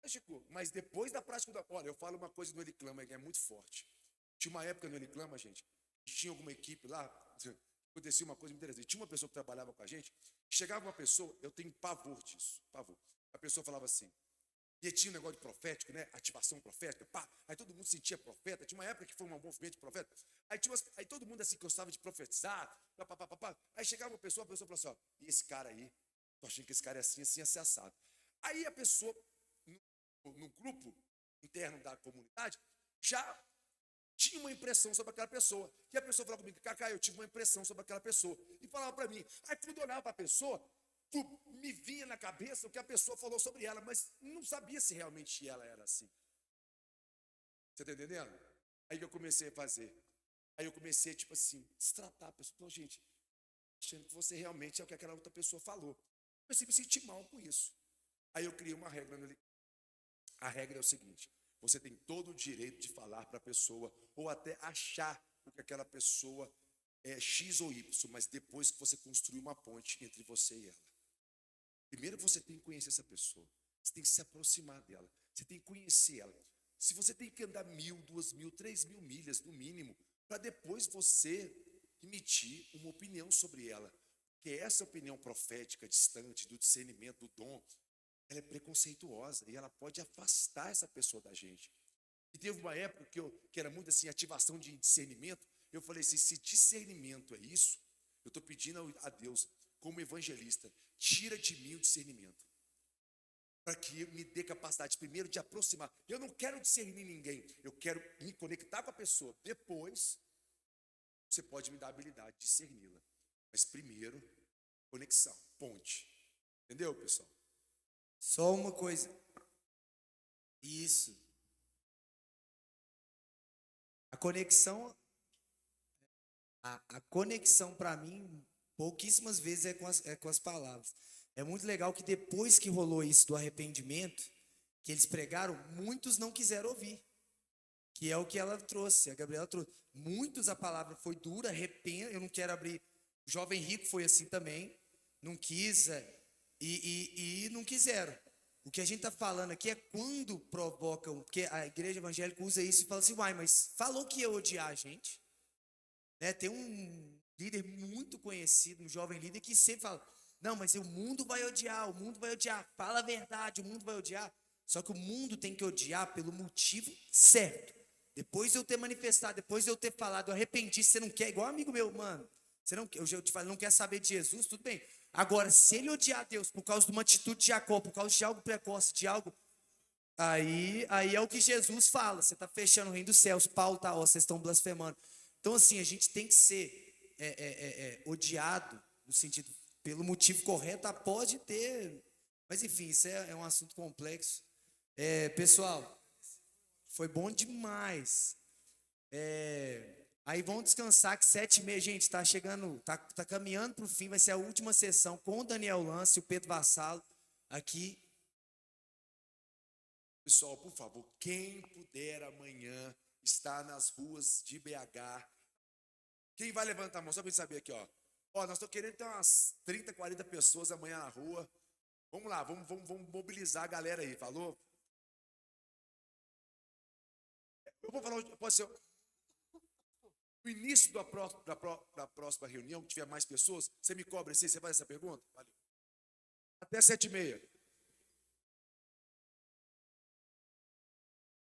Lógico, mas depois da prática da... Olha, eu falo uma coisa no Ele Clama, que é muito forte. Tinha uma época no Ele Clama, gente, tinha alguma equipe lá, acontecia uma coisa muito interessante. Tinha uma pessoa que trabalhava com a gente, chegava uma pessoa, eu tenho pavor disso, pavor. A pessoa falava assim, e tinha um negócio de profético, né? Ativação profética, pá. Aí todo mundo se sentia profeta. Tinha uma época que foi um movimento de profeta. Aí todo mundo assim gostava de profetizar, pá. Aí chegava uma pessoa falava assim, ó, e esse cara aí, tô achando que esse cara é assim, assim assado. Aí a pessoa, no grupo interno da comunidade, já tinha uma impressão sobre aquela pessoa. E a pessoa falava comigo, Cacá, eu tive uma impressão sobre aquela pessoa. E falava para mim. Aí quando eu olhava para a pessoa, me vinha na cabeça o que a pessoa falou sobre ela, mas não sabia se realmente ela era assim. Você está entendendo? Aí que eu comecei a fazer. Aí eu comecei, tipo assim, destratar a pessoa. Então, gente, achando que você realmente é o que aquela outra pessoa falou. Eu sempre me senti mal com isso. Aí eu criei uma regra. A regra é o seguinte, você tem todo o direito de falar para a pessoa, ou até achar o que aquela pessoa é X ou Y, mas depois que você construir uma ponte entre você e ela. Primeiro você tem que conhecer essa pessoa. Você tem que se aproximar dela. Você tem que conhecer ela. Se você tem que andar 1.000, 2.000, 3.000 milhas, no mínimo, para depois você emitir uma opinião sobre ela. Porque essa opinião profética, distante, do discernimento, do dom, ela é preconceituosa e ela pode afastar essa pessoa da gente. E teve uma época que era muito assim, ativação de discernimento. Eu falei assim, se discernimento é isso, eu estou pedindo a Deus, como evangelista, tira de mim o discernimento. Para que me dê capacidade, primeiro, de aproximar. Eu não quero discernir ninguém, eu quero me conectar com a pessoa. Depois, você pode me dar a habilidade de discerni-la. Mas primeiro, conexão, ponte. Entendeu, pessoal? Só uma coisa. Isso. A conexão para mim, pouquíssimas vezes é com as palavras. É muito legal que depois que rolou isso do arrependimento, que eles pregaram, muitos não quiseram ouvir. Que é o que ela trouxe, a Gabriela trouxe. Muitos a palavra foi dura, eu não quero abrir. O jovem rico foi assim também, não quis e não quiseram. O que a gente está falando aqui é quando provocam, porque a igreja evangélica usa isso e fala assim, uai, mas falou que ia odiar a gente. Né? Tem um líder muito conhecido, um jovem líder, que sempre fala, não, mas o mundo vai odiar, fala a verdade, o mundo vai odiar. Só que o mundo tem que odiar pelo motivo certo. Depois de eu ter manifestado, depois de eu ter falado, eu arrependi, você não quer, igual um amigo meu, mano, eu te falo, não quer saber de Jesus, tudo bem. Agora, se ele odiar Deus por causa de uma atitude de Jacó, por causa de algo precoce, de algo, aí é o que Jesus fala, você está fechando o reino dos céus, Paulo tá, vocês estão blasfemando. Então, assim, a gente tem que ser odiado, no sentido, pelo motivo correto, pode ter, mas enfim, isso é um assunto complexo. Pessoal, foi bom demais. Aí vão descansar que 7h30, gente, tá chegando, tá caminhando para o fim, vai ser a última sessão com o Daniel Lance e o Pedro Vassalo aqui. Pessoal, por favor, quem puder amanhã está nas ruas de BH. Quem vai levantar a mão? Só para gente saber aqui, ó. Ó, nós estamos querendo ter umas 30, 40 pessoas amanhã na rua. Vamos lá, vamos mobilizar a galera aí, falou? Eu vou falar, pode ser o início da próxima reunião, que tiver mais pessoas, você me cobra assim, você faz essa pergunta? Valeu. Até 7h30.